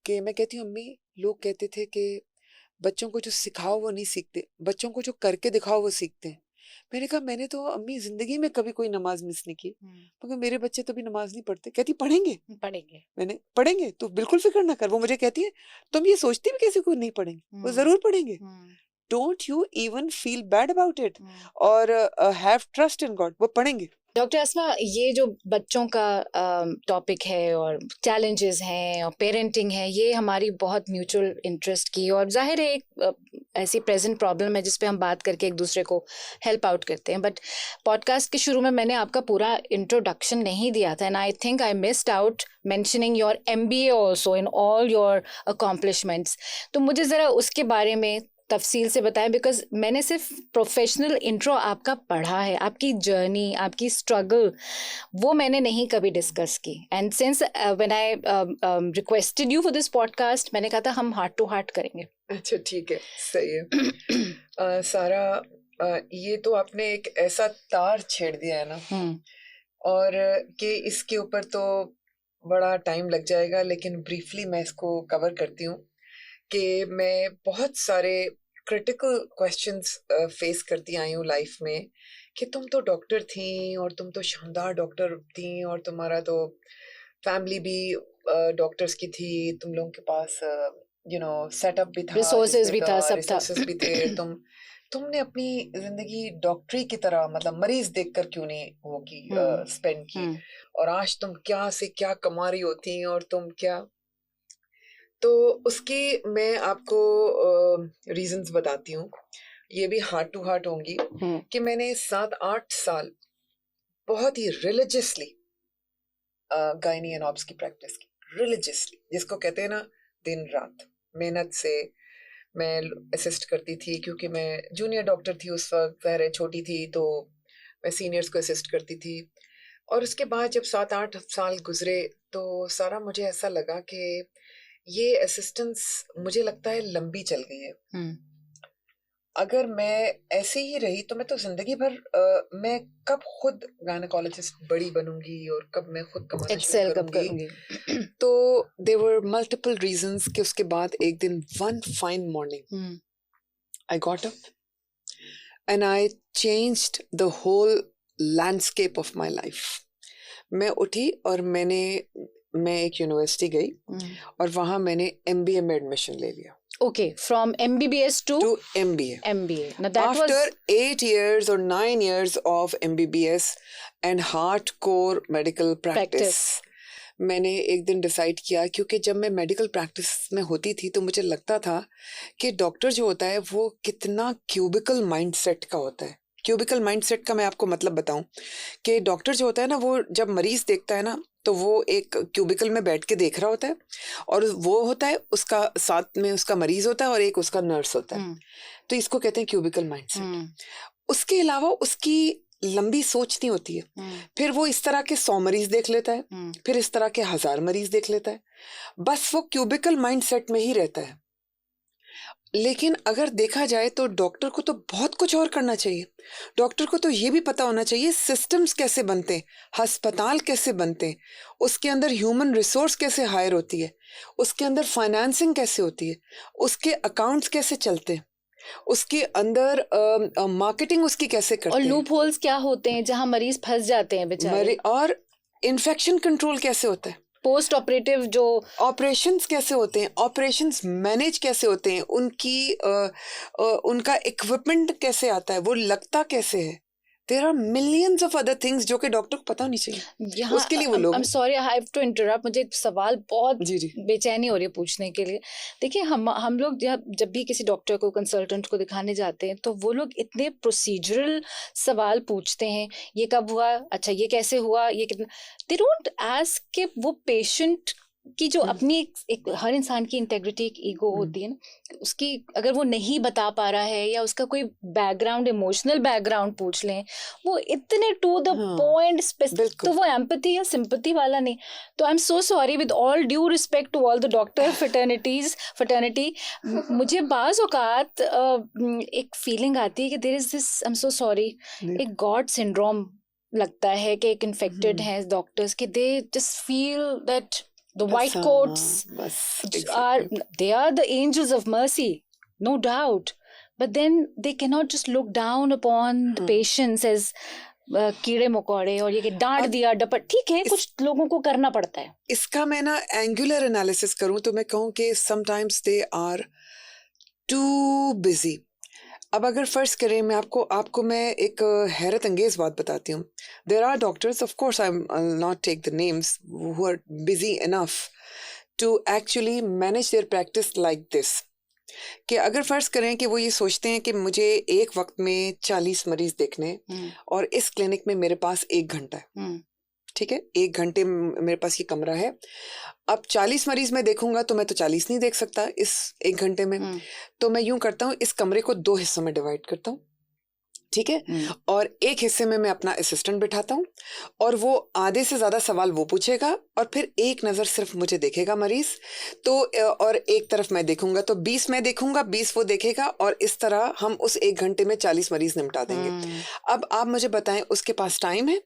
Speaker 1: कि मैं कहती हूँ अम्मी लोग कहते थे कि बच्चों को जो सिखाओ वो नहीं सीखते, बच्चों को जो करके दिखाओ वो सीखते हैं। मैंने कहा मैंने तो अम्मी ज़िंदगी में कभी कोई नमाज़ मिस नहीं की, मगर मेरे बच्चे तो अभी नमाज़ नहीं पढ़ते। कहती पढ़ेंगे?
Speaker 2: पढ़ेंगे।
Speaker 1: मैंने पढ़ेंगे, तू बिल्कुल फ़िक्र ना कर। वो मुझे कहती है तुम ये सोचती भी कैसे को नहीं पढ़ेंगे? वो
Speaker 2: हम्म,
Speaker 1: ज़रूर पढ़ेंगे।
Speaker 2: Hmm,
Speaker 1: don't you even feel bad about it
Speaker 2: hmm.
Speaker 1: और हैव ट्रस्ट इन गॉड वो पढ़ेंगे।
Speaker 2: डॉक्टर अस्मा, ये जो बच्चों का टॉपिक है और चैलेंजेस हैं और पेरेंटिंग है, ये हमारी बहुत म्यूचुअल इंटरेस्ट की और जाहिर है एक ऐसी प्रेजेंट प्रॉब्लम है जिस पे हम बात करके एक दूसरे को हेल्प आउट करते हैं। बट पॉडकास्ट के शुरू में मैंने आपका पूरा इंट्रोडक्शन नहीं दिया था and I think I missed out mentioning your MBA also in all your accomplishments. तो मुझे ज़रा उसके बारे में तफसील से बताएं, बिकॉज मैंने सिर्फ प्रोफेशनल इंट्रो आपका पढ़ा है, आपकी जर्नी, आपकी स्ट्रगल वो मैंने नहीं कभी डिस्कस की। And since when I requested you for this podcast, मैंने कहा था हम हार्ट टू हार्ट करेंगे।
Speaker 1: अच्छा ठीक है, सही है। सारा ये तो आपने एक ऐसा तार छेड़ दिया है ना और कि इसके ऊपर तो बड़ा टाइम लग जाएगा लेकिन ब्रीफली मैं इसको कवर करती हूँ कि मैं बहुत सारे क्रिटिकल क्वेश्चंस फेस करती आई हूँ लाइफ में कि तुम तो डॉक्टर थी और तुम तो शानदार डॉक्टर थी और तुम्हारा तो फैमिली भी डॉक्टर्स की थी तुम लोगों के पास सेटअप भी था
Speaker 2: रिसोर्सेज
Speaker 1: जिसमें
Speaker 2: भी था, सब था।
Speaker 1: रिसोर्सेस भी थे तुमने अपनी जिंदगी डॉक्टरी की तरह मतलब मरीज देखकर क्यों नहीं वो की
Speaker 2: हम्म,
Speaker 1: स्पेंड की
Speaker 2: हम्म,
Speaker 1: और आज तुम क्या से क्या कमा रही होती और तुम क्या तो उसकी मैं आपको रीजंस बताती हूँ ये भी हार्ट टू हार्ट होंगी कि मैंने 7-8 साल बहुत ही रिलीजियसली गायनी एंड ऑब्स की प्रैक्टिस की रिलीजियसली जिसको कहते हैं ना दिन रात मेहनत से मैं असिस्ट करती थी क्योंकि मैं जूनियर डॉक्टर थी उस वक्त ज़ाहिर है छोटी थी तो मैं सीनियर्स को असिस्ट करती थी और उसके बाद जब 7-8 साल गुजरे तो सारा मुझे ऐसा लगा कि ये असिस्टेंस मुझे लगता है लंबी चल गई है अगर मैं ऐसे ही रही तो मैं तो जिंदगी भर मैं कब खुद गायनेकोलॉजिस्ट बड़ी बनूंगी और कब मैं खुद कमाना शुरू
Speaker 2: एक्सेल कब
Speaker 1: करूंगी
Speaker 2: करूंगी?
Speaker 1: तो देयर वर मल्टीपल रीजंस कि उसके बाद एक दिन one fine morning I got up and I changed the whole landscape of my life मैं उठी और मैं एक यूनिवर्सिटी गई और वहां मैंने MBA में एडमिशन ले लिया
Speaker 2: Okay, from MBBS to
Speaker 1: to MBA.
Speaker 2: MBA. Now that
Speaker 1: After
Speaker 2: was
Speaker 1: 8 years or 9 years of MBBS and hardcore medical practice,
Speaker 2: practice.
Speaker 1: मैंने एक दिन डिसाइड किया, क्योंकि जब मैं मेडिकल प्रैक्टिस में होती थी तो मुझे लगता था कि डॉक्टर जो होता है वो कितना क्यूबिकल माइंडसेट का होता है। क्यूबिकल माइंडसेट का मैं आपको मतलब बताऊं कि डॉक्टर जो होता है ना, वो जब मरीज देखता है ना तो वो एक क्यूबिकल में बैठ के देख रहा होता है, और वो होता है उसका साथ में उसका मरीज होता है और एक उसका नर्स होता है। तो इसको कहते हैं क्यूबिकल माइंडसेट। उसके अलावा उसकी लंबी सोच नहीं होती है। फिर वो इस तरह के 100 मरीज देख लेता है, फिर इस तरह के 1000 मरीज देख लेता है, बस वो क्यूबिकल माइंडसेट में ही रहता है। लेकिन अगर देखा जाए तो डॉक्टर को तो बहुत कुछ और करना चाहिए। डॉक्टर को तो ये भी पता होना चाहिए सिस्टम्स कैसे बनते हैं, अस्पताल कैसे बनते हैं, उसके अंदर ह्यूमन रिसोर्स कैसे हायर होती है, उसके अंदर फाइनेंसिंग कैसे होती है, उसके अकाउंट्स कैसे चलते हैं, उसके अंदर मार्केटिंग उसकी कैसे
Speaker 2: और
Speaker 1: करते हैं,
Speaker 2: लूप होल्स क्या होते हैं जहां मरीज फंस जाते हैं बेचारे,
Speaker 1: और इन्फेक्शन कंट्रोल कैसे होता है,
Speaker 2: पोस्ट ऑपरेटिव जो
Speaker 1: ऑपरेशंस कैसे होते हैं, ऑपरेशंस मैनेज कैसे होते हैं, उनका इक्विपमेंट कैसे आता है, वो लगता कैसे है। There are millions of other things जो कि डॉक्टर को पता होनी चाहिए।
Speaker 2: यहाँ
Speaker 1: उसके लिए वो लोग
Speaker 2: I am sorry I have to interrupt, मुझे एक सवाल बहुत
Speaker 1: जी जी
Speaker 2: बेचैनी हो रही है पूछने के लिए। देखिए हम लोग जब भी किसी डॉक्टर को कंसल्टेंट को दिखाने जाते हैं तो वो लोग इतने प्रोसीजरल सवाल पूछते हैं, ये कब हुआ, अच्छा ये कैसे हुआ, ये कितना, दे डोंट आस्क कि वो पेशेंट की जो अपनी एक हर इंसान की इंटेग्रिटी, एक ईगो होती है ना, उसकी अगर वो नहीं बता पा रहा है या उसका कोई बैकग्राउंड, इमोशनल बैकग्राउंड पूछ लें, वो इतने टू द पॉइंट स्पेसिफिक, तो वो एम्पैथी या सिंपैथी वाला नहीं। तो I am so sorry, with all due respect to all the doctor fraternity, मुझे बाज औकात एक फीलिंग आती है कि there is this, I am so sorry, एक गॉड सिंड्रोम लगता है कि एक इन्फेक्टेड है डॉक्टर्स के, they just feel that the white coats they are the angels of mercy, no doubt, but then they cannot just look down upon the patients as कीड़े मकोड़े, और ये कि डांट दिया डपट, ठीक है कुछ लोगों को करना पड़ता है।
Speaker 1: इसका मैं ना एंगुलर एनालिसिस करूं तो मैं कहूं कि sometimes they are too busy. अब अगर फर्ज करें, मैं आपको मैं एक हैरत अंगेज बात बताती हूँ। There are doctors, of course I not take the names, who are busy enough to actually manage their practice like this, कि अगर फर्ज करें कि वो ये सोचते हैं कि मुझे एक वक्त में 40 मरीज देखने और इस क्लिनिक में मेरे पास 1 घंटा है, ठीक है, 1 घंटे मेरे पास ये कमरा है, अब 40 मरीज मैं देखूंगा तो मैं तो 40 नहीं देख सकता इस 1 घंटे में, तो मैं यूं करता हूँ, इस कमरे को 2 हिस्सों में डिवाइड करता हूँ, ठीक है, और एक हिस्से में मैं अपना असिस्टेंट बिठाता हूँ और वो आधे से ज्यादा सवाल वो पूछेगा और फिर एक नजर सिर्फ मुझे देखेगा मरीज, तो और एक तरफ मैं देखूंगा तो 20 मैं देखूंगा, 20 वो देखेगा, और इस तरह हम उस 1 घंटे में 40 मरीज निपटा देंगे। अब आप मुझे बताएं, उसके पास टाइम है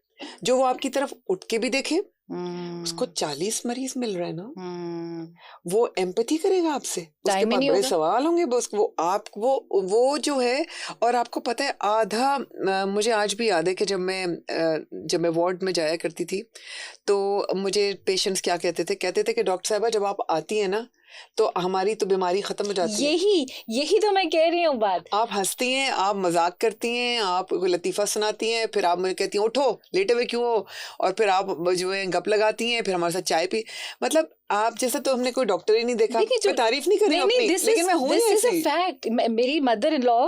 Speaker 1: जो वो आपकी तरफ उठ के भी देखे? उसको 40 मरीज मिल रहे हैं ना, वो एम्पैथी करेगा आपसे? उसके पास बड़े सवाल होंगे, वो जो है। और आपको पता है, आधा मुझे आज भी याद है कि जब मैं वार्ड में जाया करती थी तो मुझे पेशेंट्स क्या कहते थे कि डॉक्टर साहबा जब आप आती हैं ना तो हमारी तो बीमारी खत्म हो जाती है।
Speaker 2: यही तो मैं कह रही हूँ बात।
Speaker 1: आप हंसती हैं, आप मजाक करती हैं, आप कोई लतीफा सुनाती हैं, फिर आप मुझे कहती हैं उठो, लेटे हुए क्यों हो, और फिर आप जो है गप लगाती हैं, फिर हमारे साथ चाय पी, मतलब आप जैसा तो हमने कोई डॉक्टर ही नहीं देखा। मैं तारीफ नहीं कर रही अपनी, लेकिन मैं हूँ ऐसी।
Speaker 2: फैक्ट, मेरी मदर इन लॉ,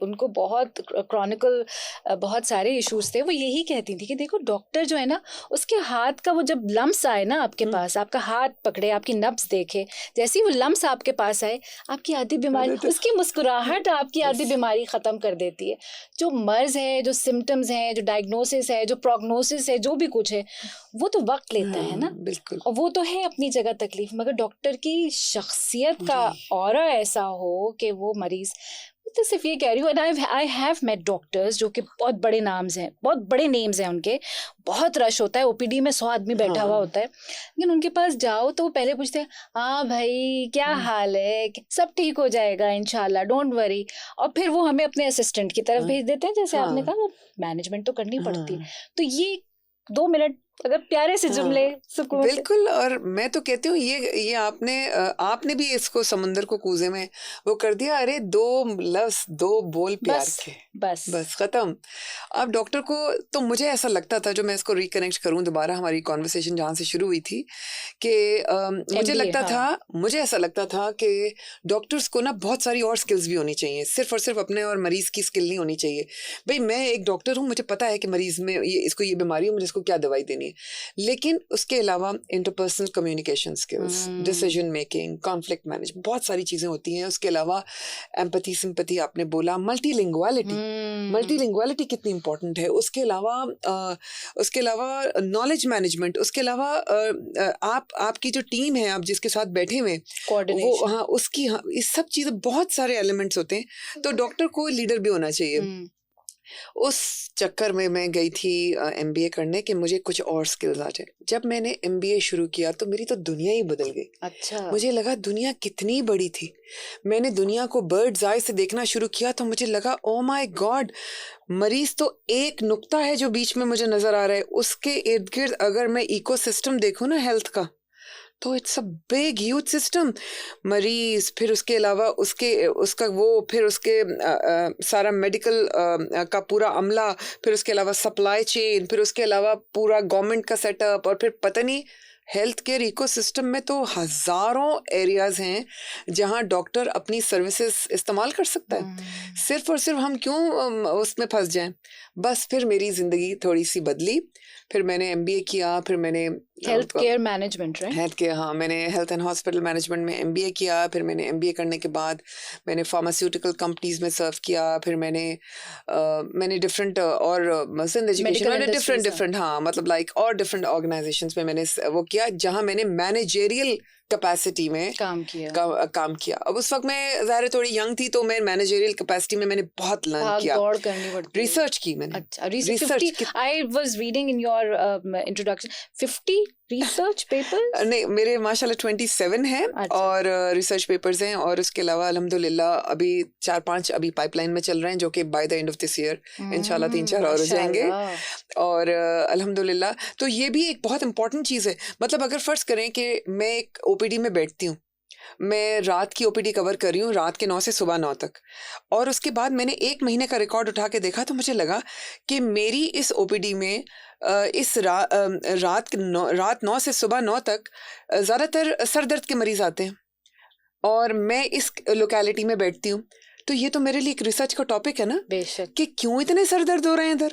Speaker 2: उनको बहुत क्रॉनिकल बहुत सारे इश्यूज थे, वो यही कहती थी कि देखो डॉक्टर जो है ना, उसके हाथ का वो जब लम्स आए ना आपके पास, आपका हाथ पकड़े, आपकी नब्ज देखे, जैसे ही वो लम्स आपके पास आए, आपकी आधी बीमारी, उसकी मुस्कुराहट आपकी आधी बीमारी खत्म कर देती है। जो मर्ज है, जो सिम्टम्स हैं, जो डायग्नोसिस है, जो प्रोग्नोसिस है, जो भी कुछ है, वो तो वक्त लेता है ना,
Speaker 1: बिल्कुल,
Speaker 2: और वो तो है अपनी जगह तकलीफ, मगर डॉक्टर की शख्सियत का ऑरा ऐसा हो कि वो मरीज, तो सिर्फ ये कह रही हूँ, आई हैव मेट डॉक्टर्स जो कि बहुत बड़े नाम्स हैं, बहुत बड़े नेम्स हैं उनके, बहुत रश होता है, ओपीडी में 100 आदमी बैठा हुआ होता है, लेकिन उनके पास जाओ तो वो पहले पूछते हैं, हाँ भाई क्या हाल है, सब ठीक हो जाएगा इंशाल्लाह, डोंट वरी, और फिर वो हमें अपने असिस्टेंट की तरफ भेज देते हैं, जैसे आपने कहा, वो मैनेजमेंट तो करनी पड़ती है। तो ये 2 मिनट मतलब प्यारे से जुमले
Speaker 1: हाँ,
Speaker 2: सुकून से।
Speaker 1: बिल्कुल। और मैं तो कहती हूँ ये आपने भी इसको समुंदर को कूजे में वो कर दिया। अरे 2 लफ्ज 2 बोल प्यार
Speaker 2: बस
Speaker 1: के,
Speaker 2: बस
Speaker 1: बस खत्म। अब डॉक्टर को तो मुझे ऐसा लगता था, जो मैं इसको रिकनेक्ट करूं दोबारा हमारी कॉन्वर्सेशन जहां से शुरू हुई थी, कि
Speaker 2: एमबीए। हाँ।
Speaker 1: मुझे ऐसा लगता था कि डॉक्टर्स को ना बहुत सारी और स्किल्स भी होनी चाहिए, सिर्फ और सिर्फ अपने और मरीज की स्किल नहीं होनी चाहिए। भाई मैं एक डॉक्टर हूँ, मुझे पता है कि मरीज में इसको ये बीमारी है, मुझे इसको क्या दवाई देनी है, लेकिन उसके अलावा interpersonal communication skills, decision making, conflict management, बहुत सारी चीजें होती हैं। उसके अलावा एम्पैथी, सिंपैथी आपने बोला, मल्टीलिंगुअलिटी कितनी इंपॉर्टेंट है। उसके अलावा नॉलेज मैनेजमेंट, उसके अलावा आपकी जो टीम है, आप जिसके साथ बैठे हुए वो,
Speaker 2: कोऑर्डिनेशन।
Speaker 1: हाँ उसकी, हाँ ये सब चीजें, बहुत सारे एलिमेंट्स होते हैं। तो डॉक्टर को लीडर भी होना चाहिए। उस चक्कर में मैं गई थी एमबीए करने, कि मुझे कुछ और स्किल्स आ जाए। जब मैंने एमबीए शुरू किया तो मेरी तो दुनिया ही बदल गई।
Speaker 2: अच्छा।
Speaker 1: मुझे लगा दुनिया कितनी बड़ी थी। मैंने दुनिया को बर्ड्स आई से देखना शुरू किया तो मुझे लगा ओ माय गॉड, मरीज तो एक नुक्ता है जो बीच में मुझे नजर आ रहा है, उसके इर्द गिर्द अगर मैं इकोसिस्टम देखूं ना हेल्थ का, तो it's a big huge system. मरीज, फिर उसके अलावा उसका वो, फिर उसके सारा मेडिकल का पूरा अमला, फिर उसके अलावा सप्लाई चेन, फिर उसके अलावा पूरा गवर्नमेंट का सेटअप, और फिर पता नहीं हेल्थ केयर इकोसिस्टम में तो हजारों एरियाज हैं जहां डॉक्टर अपनी सर्विसेज इस्तेमाल कर सकता है। सिर्फ और सिर्फ हम क्यों उसमें फंस जाएं। बस फिर मेरी जिंदगी थोड़ी सी बदली। फिर मैंने एमबीए किया, फिर मैंने
Speaker 2: health care management, right?
Speaker 1: Health care, हाँ मैंने हेल्थ एंड हॉस्पिटल मैनेजमेंट में एमबीए किया। फिर मैंने एमबीए करने के बाद मैंने फार्मास्यूटिकल कंपनीज में सर्व किया। फिर मैंने डिफरेंट और एजुकेशन
Speaker 2: मेडिकल
Speaker 1: मैंने डिफरेंट
Speaker 2: इंडस्ट्रीज।
Speaker 1: डिफरेंट हाँ मतलब लाइक और डिफरेंट ऑर्गेनाइजेशंस में मैंने वो किया, जहां मैंने मैनेजेरियल कैपेसिटी में
Speaker 2: काम किया।
Speaker 1: काम किया। अब उस वक्त मैं ज़ाहिर है थोड़ी यंग थी, तो मैं मैनेजेरियल कैपेसिटी में मैंने बहुत लर्न
Speaker 2: भाग
Speaker 1: किया,
Speaker 2: दौड़ करनी पड़ती है।
Speaker 1: रिसर्च की मैंने।
Speaker 2: अच्छा, research
Speaker 1: research
Speaker 2: 50 I was reading in your introduction 50 research papers.
Speaker 1: नहीं, मेरे माशाल्लाह 27 हैं।
Speaker 2: अच्छा।
Speaker 1: और रिसर्च पेपर्स हैं, और उसके अलावा अल्हम्दुलिल्लाह अभी 4-5 अभी पाइपलाइन में चल रहे हैं, जो कि by the end of this year इंशाल्लाह 3-4 और हो जाएंगे।
Speaker 2: माशाल्लाह।
Speaker 1: और अल्हम्दुलिल्लाह, तो ये भी एक बहुत इंपॉर्टेंट चीज़ है। मतलब अगर फर्ज करें कि मैं एक ओपीडी में बैठती हूँ, मैं रात की ओपीडी कवर कर रही हूँ, रात के 9 से सुबह 9 तक, और उसके बाद मैंने 1 महीने का रिकॉर्ड उठा के देखा, तो मुझे लगा कि मेरी इस ओपीडी में रात 9 से सुबह 9 तक ज़्यादातर सर दर्द के मरीज आते हैं, और मैं इस लोकेलिटी में बैठती हूँ। तो ये तो मेरे लिए एक रिसर्च का टॉपिक है ना,
Speaker 2: बेशक।
Speaker 1: कि क्यों इतने सर दर्द हो रहे हैं इधर,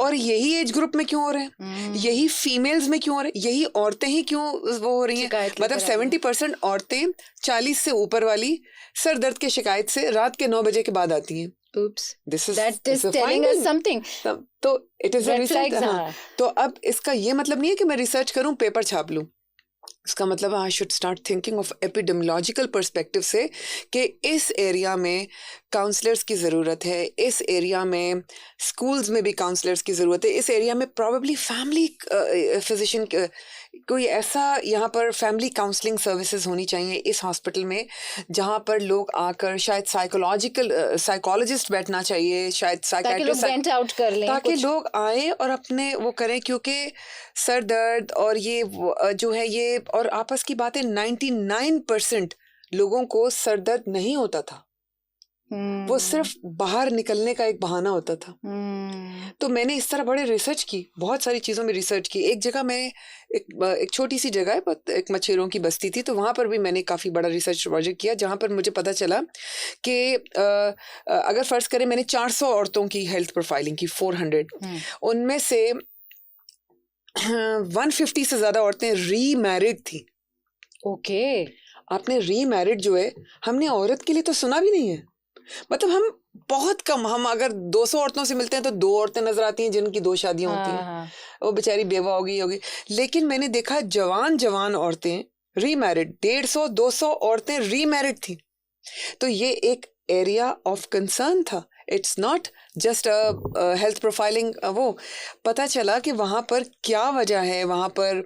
Speaker 1: और यही एज ग्रुप में क्यों हो रहे हैं, यही फीमेल्स में क्यों हो रहे हैं, यही औरतें ही क्यों वो हो रही हैं। मतलब 70% औरतें 40 से ऊपर वाली सर दर्द की शिकायत से रात के 9 बजे के बाद आती हैं।
Speaker 2: Oops.
Speaker 1: This is
Speaker 2: That is
Speaker 1: a
Speaker 2: telling us
Speaker 1: finding.
Speaker 2: something.
Speaker 1: तो इट इज
Speaker 2: Red flags, हाँ।
Speaker 1: तो अब इसका ये मतलब नहीं है कि मैं रिसर्च करूं, पेपर छाप लूं। इसका मतलब I should start thinking of epidemiological perspective से, कि इस एरिया में काउंसलर्स की ज़रूरत है, इस एरिया में स्कूल्स में भी काउंसलर्स की ज़रूरत है, इस एरिया में प्रॉबेबली फैमिली फिजिशियन कोई ऐसा यहाँ पर फैमिली काउंसलिंग सर्विसेज होनी चाहिए इस हॉस्पिटल में, जहाँ पर लोग आकर, शायद साइकोलॉजिस्ट बैठना चाहिए, शायद साइकियाट्रिस्ट, ताकि लोग आए और अपने वो करें। क्योंकि सर दर्द और ये जो है ये, और आपस की बातें, 99% लोगों को सर दर्द नहीं होता था, वो सिर्फ बाहर निकलने का एक बहाना होता था। तो मैंने इस तरह बड़े रिसर्च की, बहुत सारी चीज़ों में रिसर्च की। एक जगह मैं एक छोटी सी जगह है, एक मछेरों की बस्ती थी, तो वहाँ पर भी मैंने काफ़ी बड़ा रिसर्च प्रोजेक्ट किया, जहाँ पर मुझे पता चला कि अगर फ़र्ज़ करें मैंने 400 औरतों की हेल्थ प्रोफाइलिंग की, 400, उनमें से 150 से ज़्यादा औरतें रीमैरिड थी।
Speaker 2: ओके।
Speaker 1: आपने रीमैरिड जो है, हमने औरत के लिए तो सुना भी नहीं है। मतलब हम बहुत कम, हम अगर 200 औरतों से मिलते हैं तो 2 औरतें नजर आती हैं जिनकी 2 शादियां होती हैं, वो बेचारी बेवा होगी। लेकिन मैंने देखा जवान औरतें रीमैरिड, 150-200 औरतें रीमैरिड थी। तो ये एक एरिया ऑफ कंसर्न था। It's not just health profiling. वो पता चला कि वहाँ पर क्या वजह है, वहाँ पर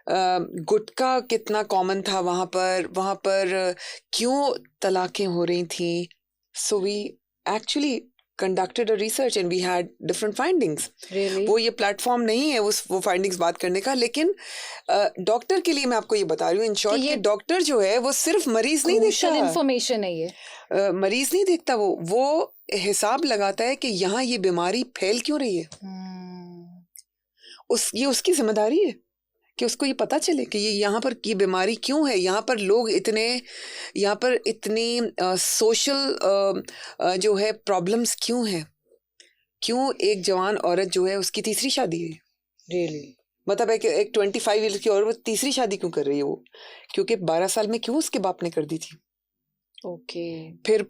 Speaker 1: गुटखा कितना कॉमन था, वहाँ पर क्यों तलाकें हो रही थी। So we actually conducted a research and we had different findings.
Speaker 2: Really?
Speaker 1: वो ये प्लेटफॉर्म नहीं है वो फाइंडिंग्स बात करने का, लेकिन डॉक्टर के लिए मैं आपको ये बता रही हूँ इन शॉर्ट कि डॉक्टर जो है वो सिर्फ मरीज नहीं देखता,
Speaker 2: इन्फॉर्मेशन है ये,
Speaker 1: मरीज नहीं देखता, वो हिसाब लगाता है कि यहाँ ये बीमारी फैल क्यों रही है। ये उसकी जिम्मेदारी है कि उसको ये पता चले कि ये यहाँ पर ये बीमारी क्यों है, यहाँ पर लोग यहाँ पर इतनी सोशल जो है प्रॉब्लम्स क्यों है, क्यों एक जवान औरत जो है उसकी तीसरी शादी है।
Speaker 2: Really?
Speaker 1: मतलब है कि एक 25 ईयर की औरत तीसरी शादी क्यों कर रही है वो, क्योंकि 12 साल में क्यों उसके बाप ने कर दी थी।
Speaker 2: ओके।
Speaker 1: फिर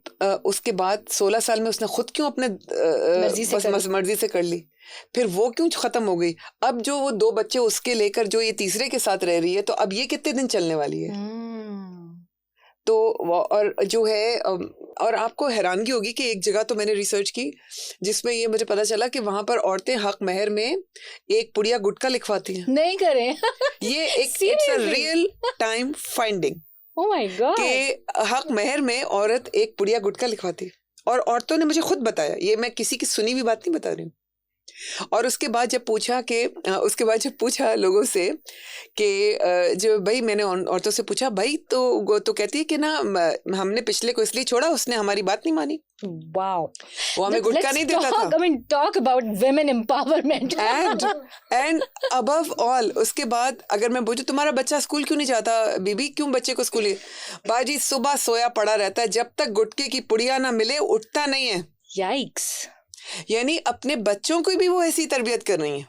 Speaker 1: उसके बाद 16 साल में उसने खुद क्यों अपने मर्जी से कर ली, फिर वो क्यों खत्म हो गई। अब जो वो 2 बच्चे उसके लेकर जो ये तीसरे के साथ रह रही है, तो अब ये कितने दिन चलने वाली है। तो और जो है और आपको हैरानगी होगी कि एक जगह तो मैंने रिसर्च की जिसमें ये मुझे पता चला कि वहां पर औरतें हक महर में एक पुड़िया गुटखा लिखवाती हैं।
Speaker 2: नहीं करें
Speaker 1: ये एक it's a real time finding.
Speaker 2: Oh my God!
Speaker 1: कि हक महर में औरत एक पुड़िया गुटखा लिखवाती है, और औरतों ने मुझे खुद बताया, ये मैं किसी की सुनी हुई बात नहीं बता रही हूँ। और उसके बाद जब पूछा लोगों से कि जो भाई मैंने औरतों से पूछा भाई तो कहती है कि ना हमने पिछले को इसलिए छोड़ा, उसने हमारी बात नहीं मानी।
Speaker 2: Wow.
Speaker 1: वो हमें गुटखा नहीं देता था।
Speaker 2: I mean, talk about women empowerment.
Speaker 1: and above all, उसके बाद अगर मैं पूछूं तुम्हारा बच्चा स्कूल क्यों नहीं जाता बीबी, क्यों बच्चे को स्कूल, बाजी सुबह सोया पड़ा रहता है, जब तक गुटखे की पुड़िया ना मिले उठता नहीं है।
Speaker 2: Yikes.
Speaker 1: यानी अपने बच्चों को भी वो ऐसी तरबियत कर रही है।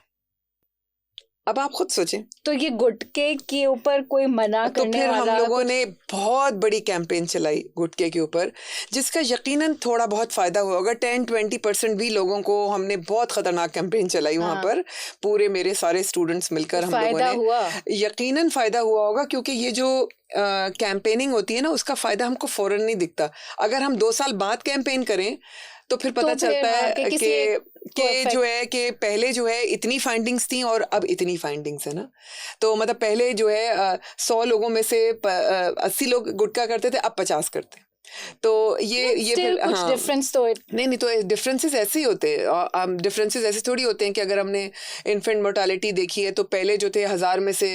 Speaker 1: अब आप खुद सोचें, तो
Speaker 2: ये गुटके के ऊपर कोई मना करने
Speaker 1: तो फिर
Speaker 2: वाला
Speaker 1: हम लोगों ने बहुत बड़ी कैंपेन चलाई गुटके के ऊपर, जिसका यकीनन थोड़ा बहुत फायदा हुआ होगा। 10-20% भी लोगों को हमने बहुत खतरनाक कैंपेन चलाई वहां पर, पूरे मेरे सारे स्टूडेंट्स मिलकर हम लोगों ने, यकीनन फायदा हुआ होगा। क्योंकि ये जो कैंपेनिंग होती है ना, उसका फायदा हमको फौरन नहीं दिखता। अगर हम 2 साल बाद कैंपेन करें तो फिर पता चलता है कि जो है कि पहले जो है इतनी फाइंडिंग्स थी और अब इतनी फाइंडिंग्स है ना। तो मतलब पहले जो है 100 लोगों में से 80 लोग गुटखा करते थे, अब 50 करते। तो ये फिर
Speaker 2: कुछ डिफरेंस तो
Speaker 1: नहीं तो डिफरेंसेस ऐसे ही होते हैं। डिफरेंसेस ऐसे थोड़ी होते हैं कि अगर हमने इन्फेंट मोर्टालिटी देखी है तो पहले जो थे 1000 में से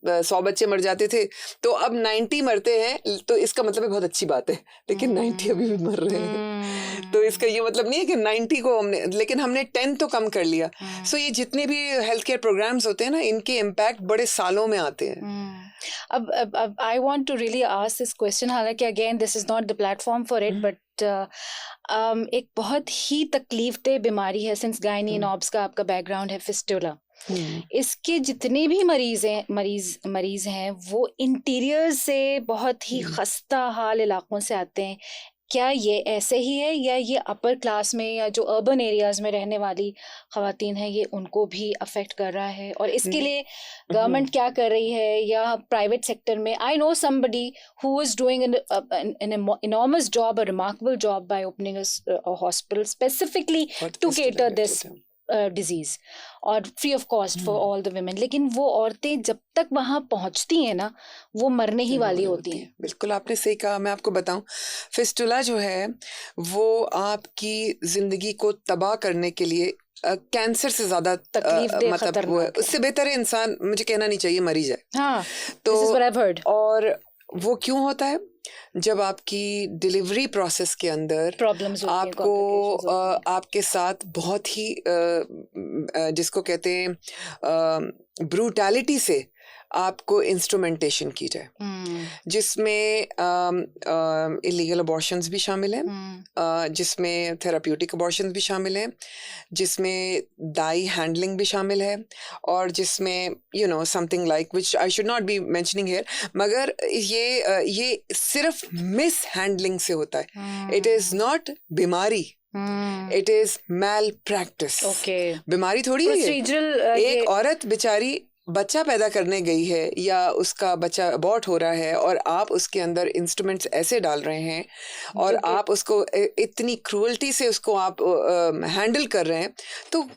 Speaker 1: 100 बच्चे मर जाते थे, तो अब 90 मरते हैं, तो इसका मतलब बहुत अच्छी बात है। लेकिन 90 अभी भी मर रहे हैं, तो इसका ये मतलब नहीं है कि 90 को हमने 10 तो कम कर लिया। सो ये जितने भी हेल्थ केयर प्रोग्राम्स होते हैं ना, इनके इम्पैक्ट बड़े सालों में आते हैं।
Speaker 2: अब I want to really ask this question, हालांकि again this is not the platform for it, but एक बहुत ही तकलीफदेह बीमारी है, सिंस गायनी एंड ऑब्स का आपका बैकग्राउंड है, फिस्टुला। इसके जितने भी मरीज हैं वो इंटीरियर से बहुत ही खस्ता हाल इलाकों से आते हैं। क्या ये ऐसे ही है, या ये अपर क्लास में या जो अर्बन एरियाज में रहने वाली खवातीन हैं ये उनको भी अफेक्ट कर रहा है, और इसके लिए गवर्नमेंट क्या कर रही है, या प्राइवेट सेक्टर में? I know somebody who is doing an enormous job, a remarkable job, by opening a hospital specifically to cater this disease और free of cost for all the women. लेकिन वो औरतें जब तक वहां पहुंचती हैं ना, वो मरने ही वाली होती हैं।
Speaker 1: बिल्कुल आपने सही कहा। मैं आपको बताऊं, फिस्टुला जो है वो आपकी जिंदगी को तबाह करने के लिए कैंसर से ज्यादा मतलब उससे बेहतर है इंसान, मुझे कहना नहीं चाहिए, मरी जाए।
Speaker 2: हाँ,
Speaker 1: तो और वो क्यों होता है? जब आपकी डिलीवरी प्रोसेस के अंदर आपको आपके साथ बहुत ही जिसको कहते हैं ब्रूटैलिटी से आपको इंस्ट्रूमेंटेशन की जाए, जिसमें इलीगल अबॉर्शंस भी शामिल हैं, जिसमें थेराप्यूटिक अबॉर्शंस भी शामिल हैं, जिसमें दाई हैंडलिंग भी शामिल है, और जिसमें something like which I should not be mentioning here, मगर ये सिर्फ मिस हैंडलिंग से होता है। इट इज नॉट बीमारी, इट इज मैल प्रैक्टिस। बीमारी थोड़ी है। एक औरत बेचारी बच्चा पैदा करने गई है या उसका बच्चा अबॉर्ट हो रहा है और आप उसके अंदर इंस्ट्रूमेंट्स ऐसे डाल रहे हैं और
Speaker 2: जो कि
Speaker 1: आप उसको इतनी क्रूअल्टी से उसको आप हैंडल कर रहे हैं, तो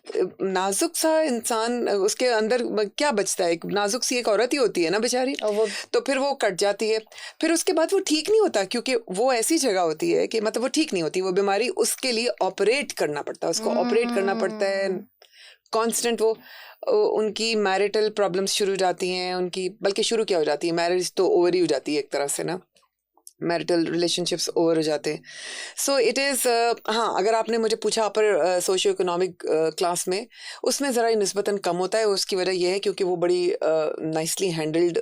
Speaker 1: नाजुक सा इंसान उसके अंदर क्या बचता है? एक नाजुक सी एक औरत ही होती है ना बेचारी,
Speaker 2: और वो
Speaker 1: तो फिर वो कट जाती है। फिर उसके बाद वो ठीक नहीं होता, क्योंकि वो ऐसी जगह होती है कि मतलब वो ठीक नहीं होती वो बीमारी, उसके लिए ऑपरेट करना पड़ता है, उसको ऑपरेट करना पड़ता है कांस्टेंट। वो उनकी मैरिटल प्रॉब्लम्स शुरू हो जाती हैं उनकी, बल्कि शुरू क्या हो जाती है, मैरिज तो ओवर ही हो जाती है एक तरह से ना, मैरिटल रिलेशनशिप्स ओवर हो जाते हैं। सो इट इज़ हाँ, अगर आपने मुझे पूछा अपर सोशियो इकोनॉमिक क्लास में, उसमें ज़रा निस्बतन कम होता है। उसकी वजह यह है क्योंकि वो बड़ी नाइसली हैंडल्ड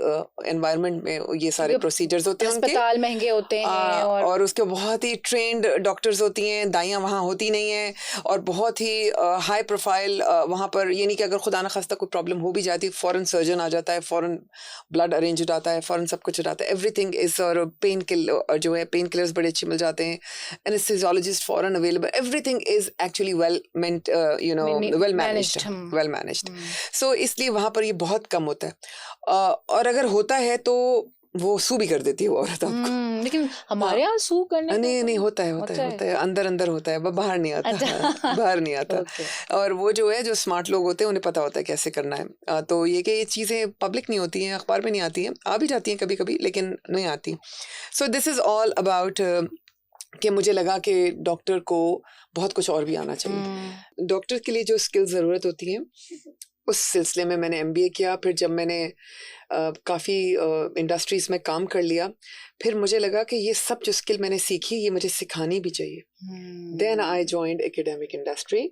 Speaker 1: एनवायरनमेंट में ये सारे
Speaker 2: क्योंकि
Speaker 1: प्रोसीजर्स होते हैं उनके,
Speaker 2: अस्पताल महंगे होते हैं
Speaker 1: और उसके बहुत ही ट्रेंड डॉक्टर्स होती हैं, दाइयाँ वहाँ होती नहीं हैं, और बहुत ही हाई प्रोफाइल वहाँ पर, ये नहीं कि अगर खुदा न खास्ता कोई प्रॉब्लम हो भी जाती है फ़ौरन सर्जन आ जाता है, फ़ौरन ब्लड अरेंज हो जाता है, फ़ौरन सब कुछ हो जाता है, एवरीथिंग इज़, और जो है पेन किलर्स बड़े अच्छे मिल जाते हैं, एनेस्थेसियोलॉजिस्ट फ़ौरन available, everything is actually well meant, well managed,
Speaker 2: managed.
Speaker 1: Well managed. So इसलिए वहाँ पर ये बहुत कम होता है, और अगर होता है तो वो सू भी कर देती है वो औरत आपको।
Speaker 2: लेकिन
Speaker 1: हाँ,
Speaker 2: हमारे यहाँ सू करने
Speaker 1: नहीं
Speaker 2: का
Speaker 1: नहीं, होता है, अंदर अंदर होता है, बाहर नहीं आता।
Speaker 2: अच्छा
Speaker 1: बाहर नहीं आता।
Speaker 2: ओके
Speaker 1: और वो जो है, जो स्मार्ट लोग होते हैं उन्हें पता होता है कैसे करना है। तो ये कि ये चीज़ें पब्लिक नहीं होती हैं, अखबार में नहीं आती हैं, आ भी जाती हैं कभी कभी, लेकिन नहीं आती। So this is all about कि मुझे लगा कि डॉक्टर को बहुत कुछ और भी आना चाहिए। डॉक्टर के लिए जो स्किल्स ज़रूरत होती हैं, उस सिलसिले में मैंने एमबीए किया। फिर जब मैंने काफ़ी इंडस्ट्रीज़ में काम कर लिया, फिर मुझे लगा कि ये सब जो स्किल मैंने सीखी ये मुझे सिखानी भी चाहिए। Then I joined academic industry,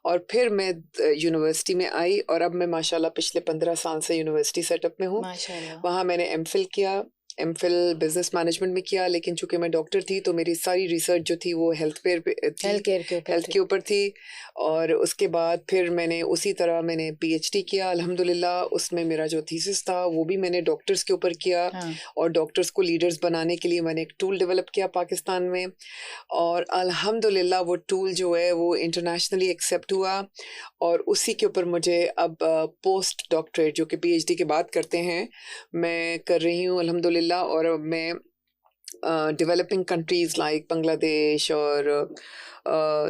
Speaker 1: और फिर मैं यूनिवर्सिटी में आई, और अब मैं माशाल्लाह पिछले 15 साल से यूनिवर्सिटी सेटअप में हूँ।
Speaker 2: माशाल्लाह
Speaker 1: वहाँ मैंने एमफिल किया, एमफिल बिजनेस मैनेजमेंट में किया, लेकिन चूंकि मैं डॉक्टर थी तो मेरी सारी रिसर्च जो थी वो हेल्थ केयर पे थी,
Speaker 2: हेल्थ केयर के ऊपर
Speaker 1: हेल्थ के ऊपर थी। और उसके बाद फिर मैंने उसी तरह मैंने पीएचडी किया अल्हम्दुलिल्लाह। उसमें मेरा जो थीसिस था वो भी मैंने डॉक्टर्स के ऊपर किया,
Speaker 2: हाँ
Speaker 1: और डॉक्टर्स को लीडर्स बनाने के लिए मैंने एक टूल डेवलप किया पाकिस्तान में, और अल्हम्दुलिल्लाह वो टूल जो है वो इंटरनेशनली एक्सेप्ट हुआ। और उसी के ऊपर मुझे अब पोस्ट डॉक्टरेट, जो कि पीएचडी के बाद करते हैं, मैं कर रही हूँ अल्हम्दुलिल्लाह। और अब मैं डेवलपिंग कंट्रीज़ लाइक बांग्लादेश और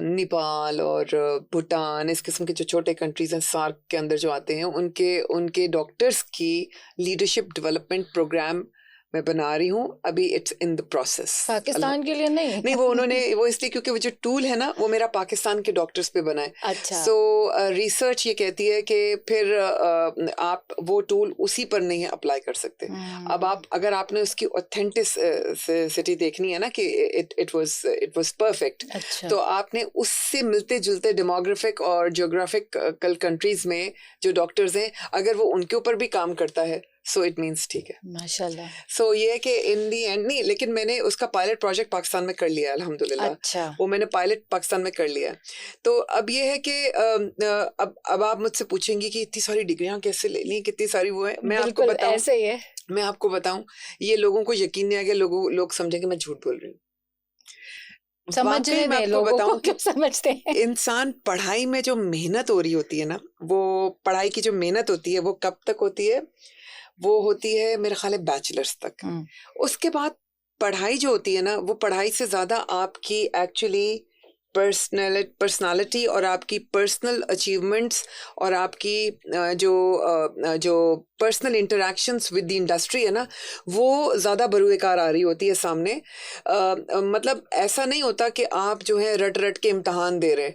Speaker 1: नेपाल और भूटान, इस किस्म के जो छोटे कंट्रीज़ हैं सार्क के अंदर जो आते हैं, उनके उनके डॉक्टर्स की लीडरशिप डेवलपमेंट प्रोग्राम मैं बना रही हूँ अभी। It's in the process.
Speaker 2: Pakistan के लिए नहीं
Speaker 1: नहीं, वो इसलिए क्योंकि वो जो टूल है ना वो मेरा पाकिस्तान के डॉक्टर्स पे बना है।
Speaker 2: अच्छा
Speaker 1: सो रिसर्च ये कहती है कि फिर आप वो टूल उसी पर नहीं अप्लाई कर सकते। अब आप, अगर आपने उसकी ऑथेंटिसिटी देखनी है ना कि इट वाज परफेक्ट,
Speaker 2: अच्छा
Speaker 1: तो आपने उससे मिलते जुलते डेमोग्राफिक और जियोग्राफिकल कंट्रीज में जो डॉक्टर्स हैं, अगर वो उनके ऊपर भी काम करता है, सो इट मीन्स ठीक है।
Speaker 2: माशाल्लाह
Speaker 1: सो ये है कि इन दी एंड नहीं, लेकिन मैंने उसका पायलट प्रोजेक्ट पाकिस्तान में कर लिया है अल्हम्दुलिल्लाह।
Speaker 2: अच्छा
Speaker 1: वो मैंने पायलट पाकिस्तान में कर लिया है। तो अब ये है कि अब आप मुझसे पूछेंगी कि इतनी सारी डिग्रियां कैसे ले ली, कितनी सारी वो है। मैं आपको
Speaker 2: बिल्कुल
Speaker 1: बताऊं,
Speaker 2: ऐसे ही है
Speaker 1: मैं आपको बताऊं, ये लोगों को यकीन नहीं आएगा, लोग समझेंगे मैं झूठ बोल रही हूँ। वाकई
Speaker 2: समझने
Speaker 1: मैं
Speaker 2: दें,
Speaker 1: आपको
Speaker 2: लोगों को
Speaker 1: बताऊं कि
Speaker 2: क्यों समझते हैं
Speaker 1: इंसान पढ़ाई में जो मेहनत हो रही होती है ना, वो पढ़ाई की जो मेहनत होती है वो कब तक होती है? वो होती है मेरे ख्याल है बैचलर्स तक। उसके बाद पढ़ाई जो होती है ना, वो पढ़ाई से ज़्यादा आपकी एक्चुअली पर्सनालिटी और आपकी पर्सनल अचीवमेंट्स और आपकी जो personal interactions with the industry है ना, वो ज़्यादा बरूएकार आ रही होती है सामने। मतलब ऐसा नहीं होता कि आप जो है रट रट के इम्तहान दे रहे हैं।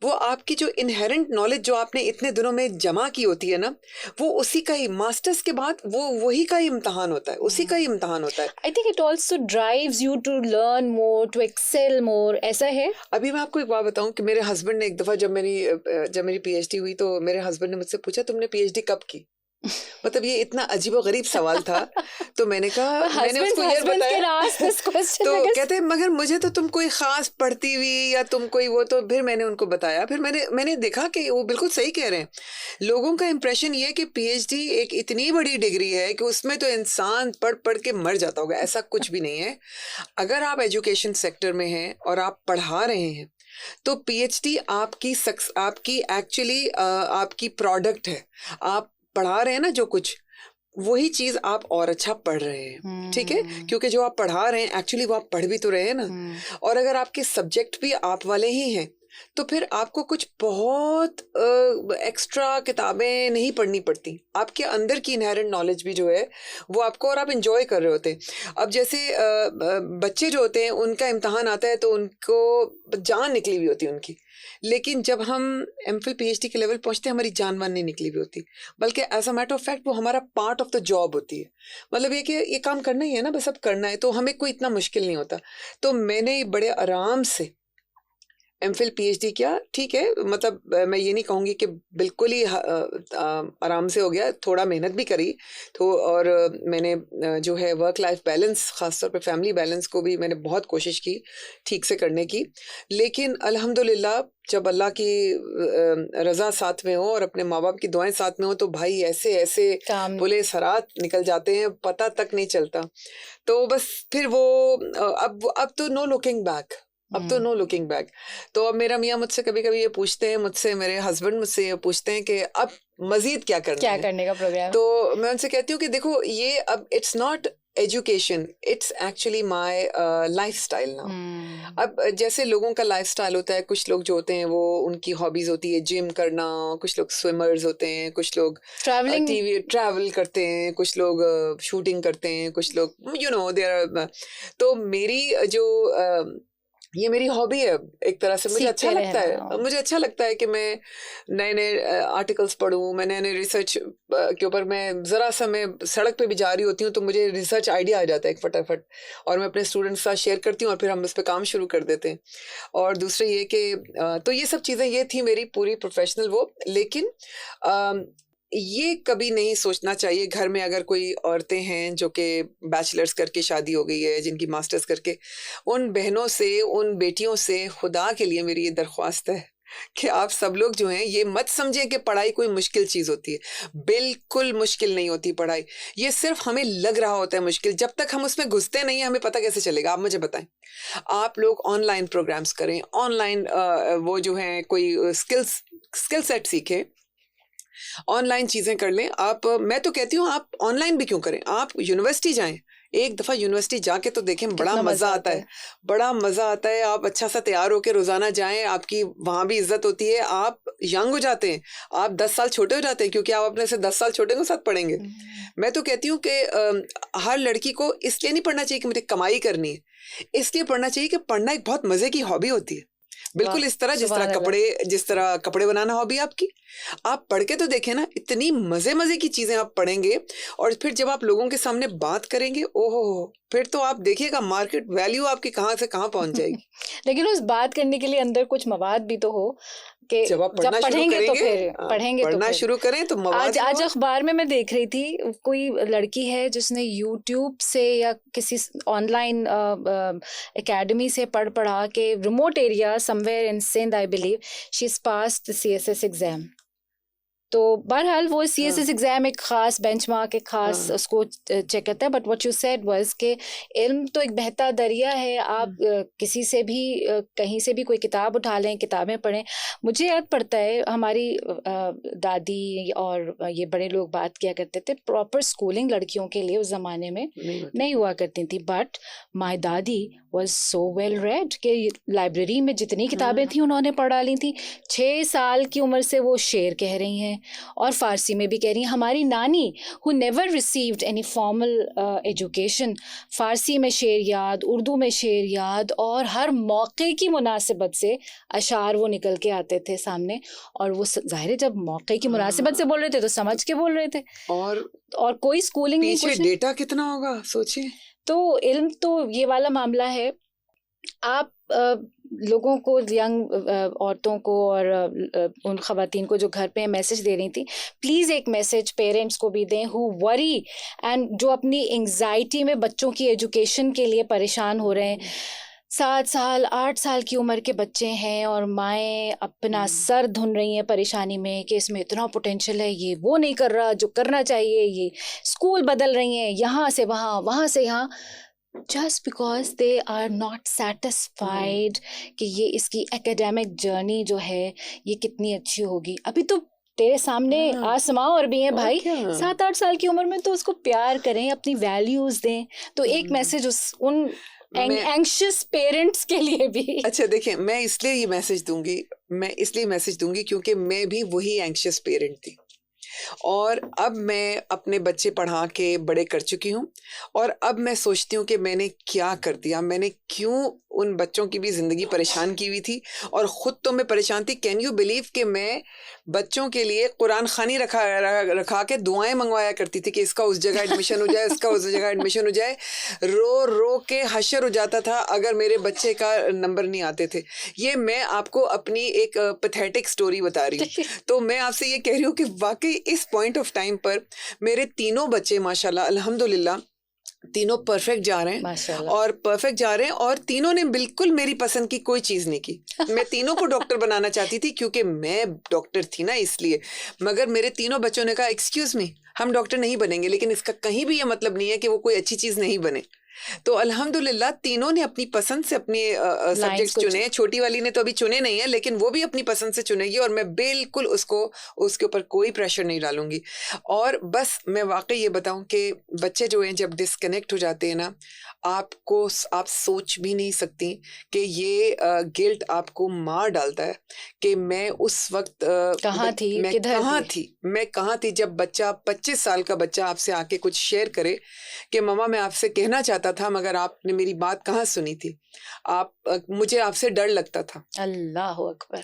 Speaker 1: वो आपकी जो इनहेरेंट नॉलेज जो आपने इतने दिनों में जमा की होती है ना, वो उसी का ही मास्टर्स के बाद वो वही का ही इम्तहान होता है, उसी का ही इम्तहान होता है।
Speaker 2: I think it also drives you to learn more, to excel more, ऐसा है।
Speaker 1: अभी मैं आपको एक बात बताऊं कि मेरे हस्बैंड ने एक दफ़ा जब मेरी पीएचडी हुई, तो मेरे हस्बैंड ने मुझसे पूछा तुमने पीएचडी कब की? मतलब ये इतना अजीबोगरीब सवाल था। तो मैंने कहा, मैंने उसको ये बताया तो कहते हैं मगर मुझे तो तुम कोई खास पढ़ती हुई या तुम कोई वो, तो फिर मैंने उनको बताया। फिर मैंने देखा कि वो बिल्कुल सही कह रहे हैं। लोगों का इंप्रेशन ये है कि पीएचडी एक इतनी बड़ी डिग्री है कि उसमें तो इंसान पढ़ पढ़ के मर जाता होगा। ऐसा कुछ भी नहीं है। अगर आप एजुकेशन सेक्टर में हैं और आप पढ़ा रहे हैं, तो पीएचडी आपकी एक्चुअली आपकी प्रोडक्ट है। आप पढ़ा रहे हैं ना जो कुछ, वही चीज आप और अच्छा पढ़ रहे हैं, ठीक है, क्योंकि जो आप पढ़ा रहे हैं एक्चुअली वो आप पढ़ भी तो रहे हैं ना। और अगर आपके सब्जेक्ट भी आप वाले ही हैं तो फिर आपको कुछ बहुत एक्स्ट्रा किताबें नहीं पढ़नी पड़ती, आपके अंदर की इनहेरेंट नॉलेज भी जो है वो आपको, और आप इंजॉय कर रहे होते हैं। अब जैसे बच्चे जो होते हैं उनका इम्तहान आता है तो उनको जान निकली हुई होती है उनकी, लेकिन जब हम एमफिल पीएचडी के लेवल पहुंचते हैं हमारी जान वान नहीं निकली हुई होती, बल्कि as a matter of fact वो हमारा पार्ट ऑफ द जॉब होती है। मतलब ये कि ये काम करना ही है ना, बस अब करना है, तो हमें कोई इतना मुश्किल नहीं होता। तो मैंने बड़े आराम से एमफिल पीएचडी किया, ठीक है, मतलब मैं ये नहीं कहूँगी कि बिल्कुल ही आराम से हो गया, थोड़ा मेहनत भी करी तो, और मैंने जो है वर्क लाइफ बैलेंस, खासतौर पे फैमिली बैलेंस को भी मैंने बहुत कोशिश की ठीक से करने की। लेकिन अल्हम्दुलिल्लाह जब अल्लाह की रज़ा साथ में हो और अपने माँ बाप की दुआएं साथ में हो तो भाई ऐसे ऐसे पुले सरात निकल जाते हैं, पता तक नहीं चलता। तो बस फिर वो अब तो नो लुकिंग बैक, अब तो नो लुकिंग बैक। तो अब मेरा मियाँ मुझसे कभी कभी ये पूछते हैं, मुझसे मेरे हस्बैंड मुझसे ये पूछते हैं कि अब मजीद क्या करना है,
Speaker 2: करने का प्रोग्राम।
Speaker 1: तो मैं उनसे कहती हूँ कि देखो ये अब it's not education, it's actually my lifestyle now. अब जैसे लोगों का लाइफस्टाइल होता है, कुछ लोग जो होते हैं वो उनकी हॉबीज होती है जिम करना, कुछ लोग स्विमर्स होते हैं, कुछ लोग ट्रैवल करते हैं, कुछ लोग शूटिंग करते हैं, कुछ लोग यू नो देयर। तो मेरी जो ये मेरी हॉबी है एक तरह से, मुझे अच्छा लगता है, मुझे अच्छा लगता है कि मैं नए नए आर्टिकल्स पढूं, मैं नए नए रिसर्च के ऊपर, मैं ज़रा सा मैं सड़क पे भी जा रही होती हूँ तो मुझे रिसर्च आइडिया आ जाता है एक फटाफट, और मैं अपने स्टूडेंट्स के साथ शेयर करती हूँ और फिर हम उस पर काम शुरू कर देते हैं। और दूसरा ये कि तो ये सब चीज़ें, ये थी मेरी पूरी प्रोफेशनल वो। लेकिन ये कभी नहीं सोचना चाहिए, घर में अगर कोई औरतें हैं जो कि बैचलर्स करके शादी हो गई है, जिनकी मास्टर्स करके, उन बहनों से, उन बेटियों से खुदा के लिए मेरी ये दरख्वास्त है कि आप सब लोग जो हैं ये मत समझें कि पढ़ाई कोई मुश्किल चीज होती है। बिल्कुल मुश्किल नहीं होती पढ़ाई, ये सिर्फ हमें लग रहा होता है मुश्किल, जब तक हम उसमें घुसते नहीं हमें पता कैसे चलेगा। आप मुझे बताएं, आप लोग ऑनलाइन प्रोग्राम्स करें, ऑनलाइन वो जो है कोई स्किल सेट सीखें, ऑनलाइन चीजें कर लें आप। मैं तो कहती हूँ आप ऑनलाइन भी क्यों करें, आप यूनिवर्सिटी जाएं, एक दफा यूनिवर्सिटी जाके तो देखें, बड़ा मजा आता है, बड़ा मजा आता है। आप अच्छा सा तैयार होकर रोजाना जाएं, आपकी वहां भी इज्जत होती है, आप यंग हो जाते हैं, आप 10 साल छोटे हो जाते हैं, क्योंकि आप अपने से 10 साल छोटे के साथ पढ़ेंगे। मैं तो कहती हूँ कि हर लड़की को इसलिए नहीं पढ़ना चाहिए कि मुझे कमाई करनी है, इसलिए पढ़ना चाहिए कि पढ़ना एक बहुत मजे की हॉबी होती है। बिल्कुल इस तरह जिस तरह कपड़े बनाना हॉबी आपकी, आप पढ़ के तो देखें ना, इतनी मजे मजे की चीजें आप पढ़ेंगे, और फिर जब आप लोगों के सामने बात करेंगे, ओहो, फिर तो आप देखिएगा मार्केट वैल्यू आपकी कहाँ से कहाँ पहुंच जाएगी।
Speaker 2: लेकिन उस बात करने के लिए अंदर कुछ मवाद भी तो हो कि
Speaker 1: जब आप पढ़ना शुरू
Speaker 2: पढ़ेंगे
Speaker 1: करेंगे,
Speaker 2: तो फिर पढ़ेंगे तो
Speaker 1: पढ़ना शुरू करें तो मवाद।
Speaker 2: आज अखबार में मैं देख रही थी, कोई लड़की है जिसने YouTube से या किसी ऑनलाइन एकेडमी से पढ़ा के remote area somewhere in Sindh I believe she is passed the CSS exam. तो बहरहाल वो CSS एग्जाम एक खास बेंचमार्क, एक खास उसको चेक करता है। But what you said was के इल्म तो एक बहता दरिया है, आप किसी से भी कहीं से भी कोई किताब उठा लें, किताबें पढ़ें। मुझे याद पड़ता है हमारी दादी और ये बड़े लोग बात किया करते थे, प्रॉपर स्कूलिंग लड़कियों के लिए उस जमाने में नहीं हुआ करती थी। बट माय दादी वाज सो वेल रेड कि लाइब्रेरी में जितनी किताबें थी उन्होंने पढ़ा ली थी। 6 साल की उम्र से वो शेर कह रही हैं और फारसी में भी कह रही हैं। हमारी नानी who never received any formal education, Farsi में शेर याद, उर्दू में शेर याद, और हर मौके की मुनासिबत से अशार वो निकल के आते थे सामने। और वो जाहिर है जब मौके की मुनासिबत से बोल रहे थे तो समझ के बोल रहे थे, और कोई स्कूलिंग नहीं, कुछ
Speaker 1: डेटा कितना होगा सोचिए।
Speaker 2: तो इल्म तो ये वाला मामला है। आप लोगों को, यंग औरतों को और उन ख़वातीन को जो घर पे मैसेज दे रही थी, प्लीज़ एक मैसेज पेरेंट्स को भी दें हु वरी एंड जो अपनी एंग्जाइटी में बच्चों की एजुकेशन के लिए परेशान हो रहे हैं। 7 साल 8 साल की उम्र के बच्चे हैं और माएँ अपना सर धुन रही हैं परेशानी में कि इसमें इतना पोटेंशियल है, ये वो नहीं कर रहा जो करना चाहिए, ये स्कूल बदल रही हैं, यहाँ से वहाँ, वहाँ से यहाँ, just because they are not satisfied कि ये इसकी एकेडमिक जर्नी जो है ये कितनी अच्छी होगी। अभी तो तेरे सामने
Speaker 1: हाँ,
Speaker 2: आसमां और भी है
Speaker 1: और
Speaker 2: भाई।
Speaker 1: क्या।
Speaker 2: 7-8 साल की उम्र में तो उसको प्यार करें, अपनी वैल्यूज दें। तो एक
Speaker 1: हम्म,
Speaker 2: मैसेज उन
Speaker 1: मैं
Speaker 2: एंग्शियस पेरेंट्स के लिए भी।
Speaker 1: अच्छा देखिए, मैं इसलिए ये मैसेज दूंगी, मैं इसलिए मैसेज दूंगी क्योंकि मैं भी वही एंग्शियस पेरेंट थी, और अब मैं अपने बच्चे पढ़ा के बड़े कर चुकी हूँ, और अब मैं सोचती हूँ कि मैंने क्या कर दिया, मैंने क्यों उन बच्चों की भी जिंदगी परेशान की हुई थी, और खुद तो मैं परेशान थी। कैन यू बिलीव कि मैं बच्चों के लिए कुरान खानी रखा के दुआएं मंगवाया करती थी कि इसका उस जगह एडमिशन हो जाए, इसका उस जगह एडमिशन हो जाए। रो रो के हशर हो जाता था अगर मेरे बच्चे का नंबर नहीं आते थे। ये मैं आपको अपनी एक पैथेटिक स्टोरी बता रही हूँ। तो मैं आपसे ये कह रही हूँ कि वाकई इस पॉइंट ऑफ टाइम पर मेरे तीनों बच्चे माशाल्लाह अल्हम्दुलिल्लाह तीनों परफेक्ट जा रहे हैं,
Speaker 2: माशाल्लाह।
Speaker 1: और परफेक्ट जा रहे हैं, और तीनों ने बिल्कुल मेरी पसंद की कोई चीज नहीं की। मैं तीनों को डॉक्टर बनाना चाहती थी क्योंकि मैं डॉक्टर थी ना, इसलिए। मगर मेरे तीनों बच्चों ने कहा एक्सक्यूज मी, हम डॉक्टर नहीं बनेंगे, लेकिन इसका कहीं भी ये मतलब नहीं है कि वो कोई अच्छी चीज नहीं बने। तो अल्हम्दुलिल्लाह तीनों ने अपनी पसंद से अपने
Speaker 2: लाइंस
Speaker 1: सब्जेक्ट्स
Speaker 2: को
Speaker 1: चुने हैं। छोटी वाली ने तो अभी चुने नहीं है, लेकिन वो भी अपनी पसंद से चुनेगी, और मैं बिल्कुल उसको उसके ऊपर कोई प्रेशर नहीं डालूंगी। और बस मैं वाकई ये बताऊं कि बच्चे जो हैं जब डिस्कनेक्ट हो जाते हैं ना, आप सोच भी नहीं सकती कि ये गिल्ट आपको मार डालता है कि मैं उस वक्त
Speaker 2: कहाँ थी, किधर थी।
Speaker 1: मैं कहाँ थी जब बच्चा 25 साल का बच्चा आपसे आके कुछ शेयर करे कि मम्मा मैं आपसे कहना चाहता था मगर आपने मेरी बात कहाँ सुनी थी, मुझे आपसे डर लगता था।
Speaker 2: अल्लाह अकबर।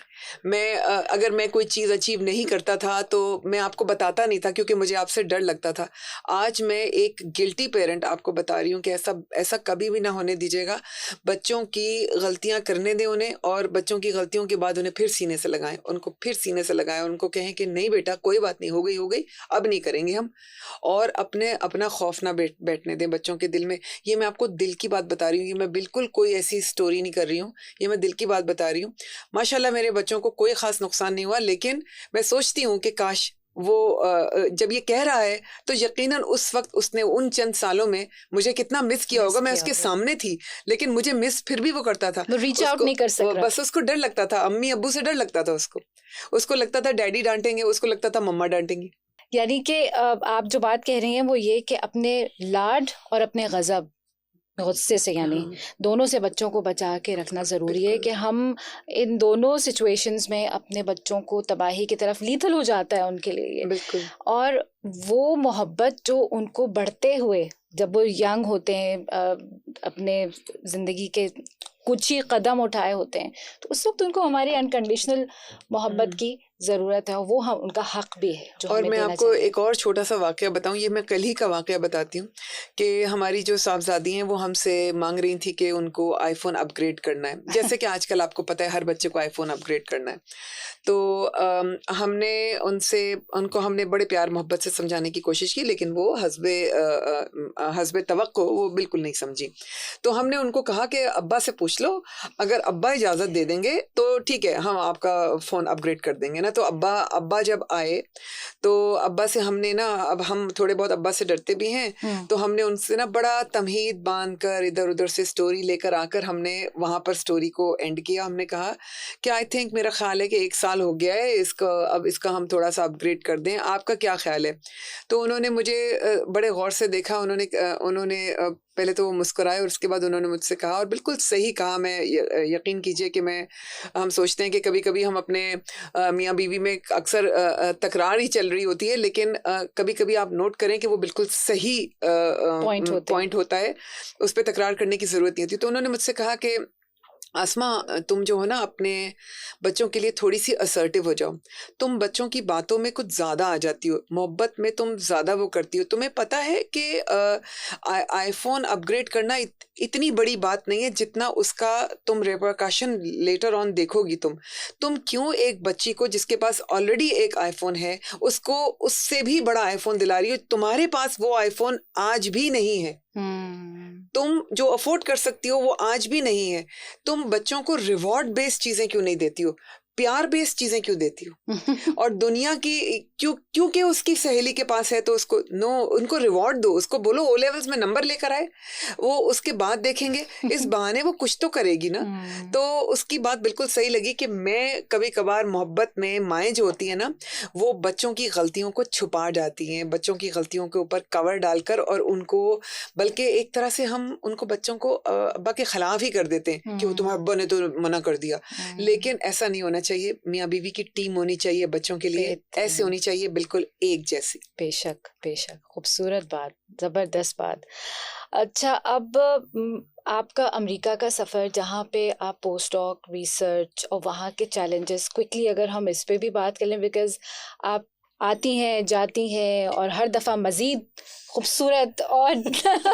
Speaker 1: अगर मैं कोई चीज अचीव नहीं करता था तो मैं आपको बताता नहीं था क्योंकि मुझे आपसे डर लगता था। आज मैं एक गिल्टी पेरेंट आपको बता रही हूँ कि ऐसा ऐसा कभी भी ना होने दीजिएगा। बच्चों की गलतियां करने दें उन्हें, और बच्चों की गलतियों के बाद उन्हें फिर सीने से लगाएं, उनको फिर सीने से लगाएं, उनको कहें कि नहीं बेटा कोई बात नहीं, हो गई, अब नहीं करेंगे हम। और अपना खौफ ना बैठने दें बच्चों के दिल में। ये मैं आपको दिल की बात बता रही हूँ, ये मैं बिल्कुल कोई ऐसी स्टोरी नहीं कर रही हूँ, ये मैं दिल की बात बता रही हूँ। माशाल्लाह मेरे बच्चों को कोई खास नुकसान नहीं हुआ, लेकिन मैं सोचती हूँ कि काश वो जब ये कह रहा है तो यकीनन उस वक्त उसने उन चंद सालों में मुझे कितना मिस किया
Speaker 2: मिस
Speaker 1: होगा। मैं
Speaker 2: किया
Speaker 1: उसके
Speaker 2: होगा।
Speaker 1: सामने थी, लेकिन मुझे मिस फिर भी वो करता था।
Speaker 2: वो रीच आउट
Speaker 1: उसको
Speaker 2: नहीं कर सक रहा।
Speaker 1: बस उसको डर लगता था, अम्मी अब्बू से डर लगता था उसको। उसको लगता था डैडी डांटेंगे, उसको लगता था मम्मा डांटेंगी।
Speaker 2: यानी कि आप जो बात कह रही हैं वो ये कि अपने लाड और अपने गजब, गुस्से से, यानी
Speaker 1: हाँ,
Speaker 2: दोनों से बच्चों को बचा के रखना ज़रूरी है
Speaker 1: बिल्कुल
Speaker 2: कि हम इन दोनों सिचुएशंस में अपने बच्चों को तबाही की तरफ लीथल हो जाता है उनके लिए ये।
Speaker 1: बिल्कुल।
Speaker 2: और वो मोहब्बत जो उनको बढ़ते हुए जब वो यंग होते हैं, अपने ज़िंदगी के कुछ ही कदम उठाए होते हैं, तो उस वक्त उनको हमारी अनकंडीशनल मोहब्बत की ज़रूरत है, और वो हम उनका हक भी है जो
Speaker 1: और
Speaker 2: हमें
Speaker 1: मैं
Speaker 2: देना
Speaker 1: आपको
Speaker 2: चाहिए।
Speaker 1: एक और छोटा सा वाकया बताऊं, ये मैं कल ही का वाकया बताती हूँ कि हमारी जो साहबजादी हैं वो हमसे मांग रही थी कि उनको आईफोन अपग्रेड करना है। जैसे कि आजकल आपको पता है हर बच्चे को आईफोन अपग्रेड करना है। तो हमने हमने बड़े प्यार मोहब्बत से समझाने की कोशिश की, लेकिन वो हस्बे तवक्को वो बिल्कुल नहीं समझी। तो हमने उनको कहा कि अब्बा से पूछ लो, अगर अब्बा इजाज़त दे देंगे तो ठीक है, हम आपका फ़ोन अपग्रेड कर देंगे ना। तो अब्बा जब आए तो अब्बा से हमने ना, अब हम थोड़े बहुत अब्बा से डरते भी हैं, तो हमने उनसे ना बड़ा तमहीद बांध कर इधर-उधर से स्टोरी लेकर आकर हमने वहाँ पर स्टोरी को एंड किया। हमने कहा कि आई थिंक मेरा ख़्याल है कि 1 साल हो गया है अब इसका हम थोड़ा-सा अपग्रेड कर दें, आपका क्या ख़्याल है? तो उन्होंने मुझे बड़े गौर से देखा, उन्होंने पहले तो वो मुस्कुराए और उसके बाद उन्होंने मुझसे कहा, और बिल्कुल सही कहा। यकीन कीजिए कि हम सोचते हैं कि कभी-कभी हम अपने मियाँ-बीवी में अक्सर तकरार ही चल रही होती है, लेकिन कभी-कभी आप नोट करें कि वो बिल्कुल सही पॉइंट होता है, उस पे तकरार करने की ज़रूरत नहीं होती। तो उन्होंने मुझसे कहा कि आसमा, तुम जो हो ना अपने बच्चों के लिए थोड़ी सी असर्टिव हो जाओ। तुम बच्चों की बातों में कुछ ज्यादा आ जाती हो, मोहब्बत में तुम ज्यादा वो करती हो। तुम्हें पता है कि आईफोन अपग्रेड करना इतनी बड़ी बात नहीं है जितना उसका तुम रिपरकशन लेटर ऑन देखोगी। तुम क्यों एक बच्ची को जिसके पास ऑलरेडी एक आईफोन है उसको उससे भी बड़ा आईफोन दिला रही हो? तुम्हारे पास वो आईफोन आज भी नहीं है, तुम जो अफोर्ड कर सकती हो वो आज भी नहीं है। तुम बच्चों को रिवॉर्ड बेस्ड चीजें क्यों नहीं देती हो? प्यार बेस्ड चीजें क्यों देती हो? और दुनिया की क्योंकि उसकी सहेली के पास है तो उसको उनको रिवॉर्ड दो, उसको बोलो ओ लेवल्स में नंबर लेकर आए, वो उसके बाद देखेंगे। इस बहाने वो कुछ तो करेगी ना। तो उसकी बात बिल्कुल सही लगी कि मैं कभी कभार मोहब्बत में माएँ जो होती है ना, वो बच्चों की गलतियों को छुपा जाती हैं, बच्चों की गलतियों के ऊपर कवर डालकर, और उनको बल्कि एक तरह से हम उनको बच्चों को अब्बा के खिलाफ ही कर देते हैं कि वो तुम्हारे अब्बा ने तो मना कर दिया। लेकिन ऐसा नहीं होना चाहिए। मियाँ बीवी की टीम होनी चाहिए बच्चों के लिए, ऐसे होनी चाहिए, बिल्कुल एक जैसी।
Speaker 2: बेशक बेशक, खूबसूरत बात, जबरदस्त बात। अच्छा, अब आपका अमेरिका का सफ़र, जहाँ पे आप पोस्ट डॉक रिसर्च और वहाँ के चैलेंजेस, क्विकली अगर हम इस पे भी बात कर लें, बिकॉज आप आती हैं जाती हैं और हर दफ़ा मज़ीद खूबसूरत और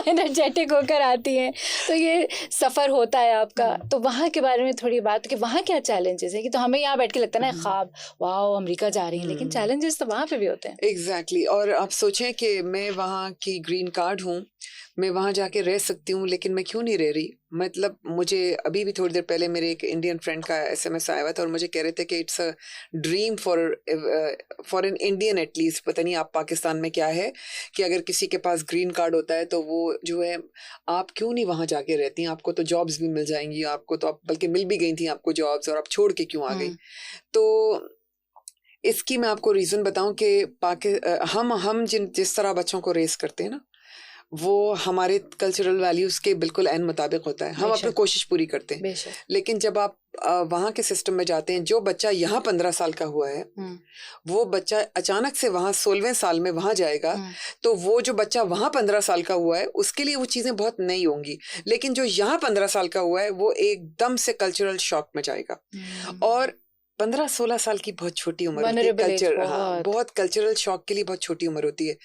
Speaker 2: एनर्जेटिक होकर आती हैं, तो ये सफ़र होता है आपका। तो वहाँ के बारे में थोड़ी बात कि वहाँ क्या चैलेंजेस हैं, कि तो हमें यहाँ बैठ के लगता है ना ख्वाब, वाह अमेरिका जा रही हैं, लेकिन चैलेंजेस तो वहाँ पे भी होते हैं।
Speaker 1: एग्जैक्टली। और आप सोचें कि मैं वहाँ की ग्रीन कार्ड हूँ, मैं वहाँ जाके रह सकती हूँ, लेकिन मैं क्यों नहीं रह रही? मतलब मुझे अभी भी थोड़ी देर पहले मेरे एक इंडियन फ्रेंड का SMS आया हुआ था और मुझे कह रहे थे कि it's a dream for an Indian at least, पता नहीं आप पाकिस्तान में क्या है, कि अगर किसी के पास ग्रीन कार्ड होता है तो वो जो है, आप क्यों नहीं वहाँ जाके रहती हैं? आपको तो जॉब्स भी मिल जाएंगी, आपको तो आप बल्कि मिल भी गई थी आपको जॉब्स, और आप छोड़ के क्यों आ गई? तो इसकी मैं आपको रीज़न बताऊं कि हम जिस तरह बच्चों को रेस करते हैं ना, वो हमारे कल्चरल वैल्यूज़ के बिल्कुल एन मुताबिक होता है। हम अपनी कोशिश पूरी करते हैं, लेकिन जब आप वहाँ के सिस्टम में जाते हैं, जो बच्चा यहाँ 15 साल का हुआ है, वो बच्चा अचानक से वहाँ 16वें साल में वहाँ जाएगा, तो वो जो बच्चा वहाँ 15 साल का हुआ है उसके लिए वो चीज़ें बहुत नई होंगी, लेकिन जो यहाँ 15 साल का हुआ है वो एकदम से कल्चरल शॉक में जाएगा। और 15-16 साल की बहुत छोटी उम्र होती है, बहुत कल्चरल शॉक के लिए बहुत छोटी उम्र होती है।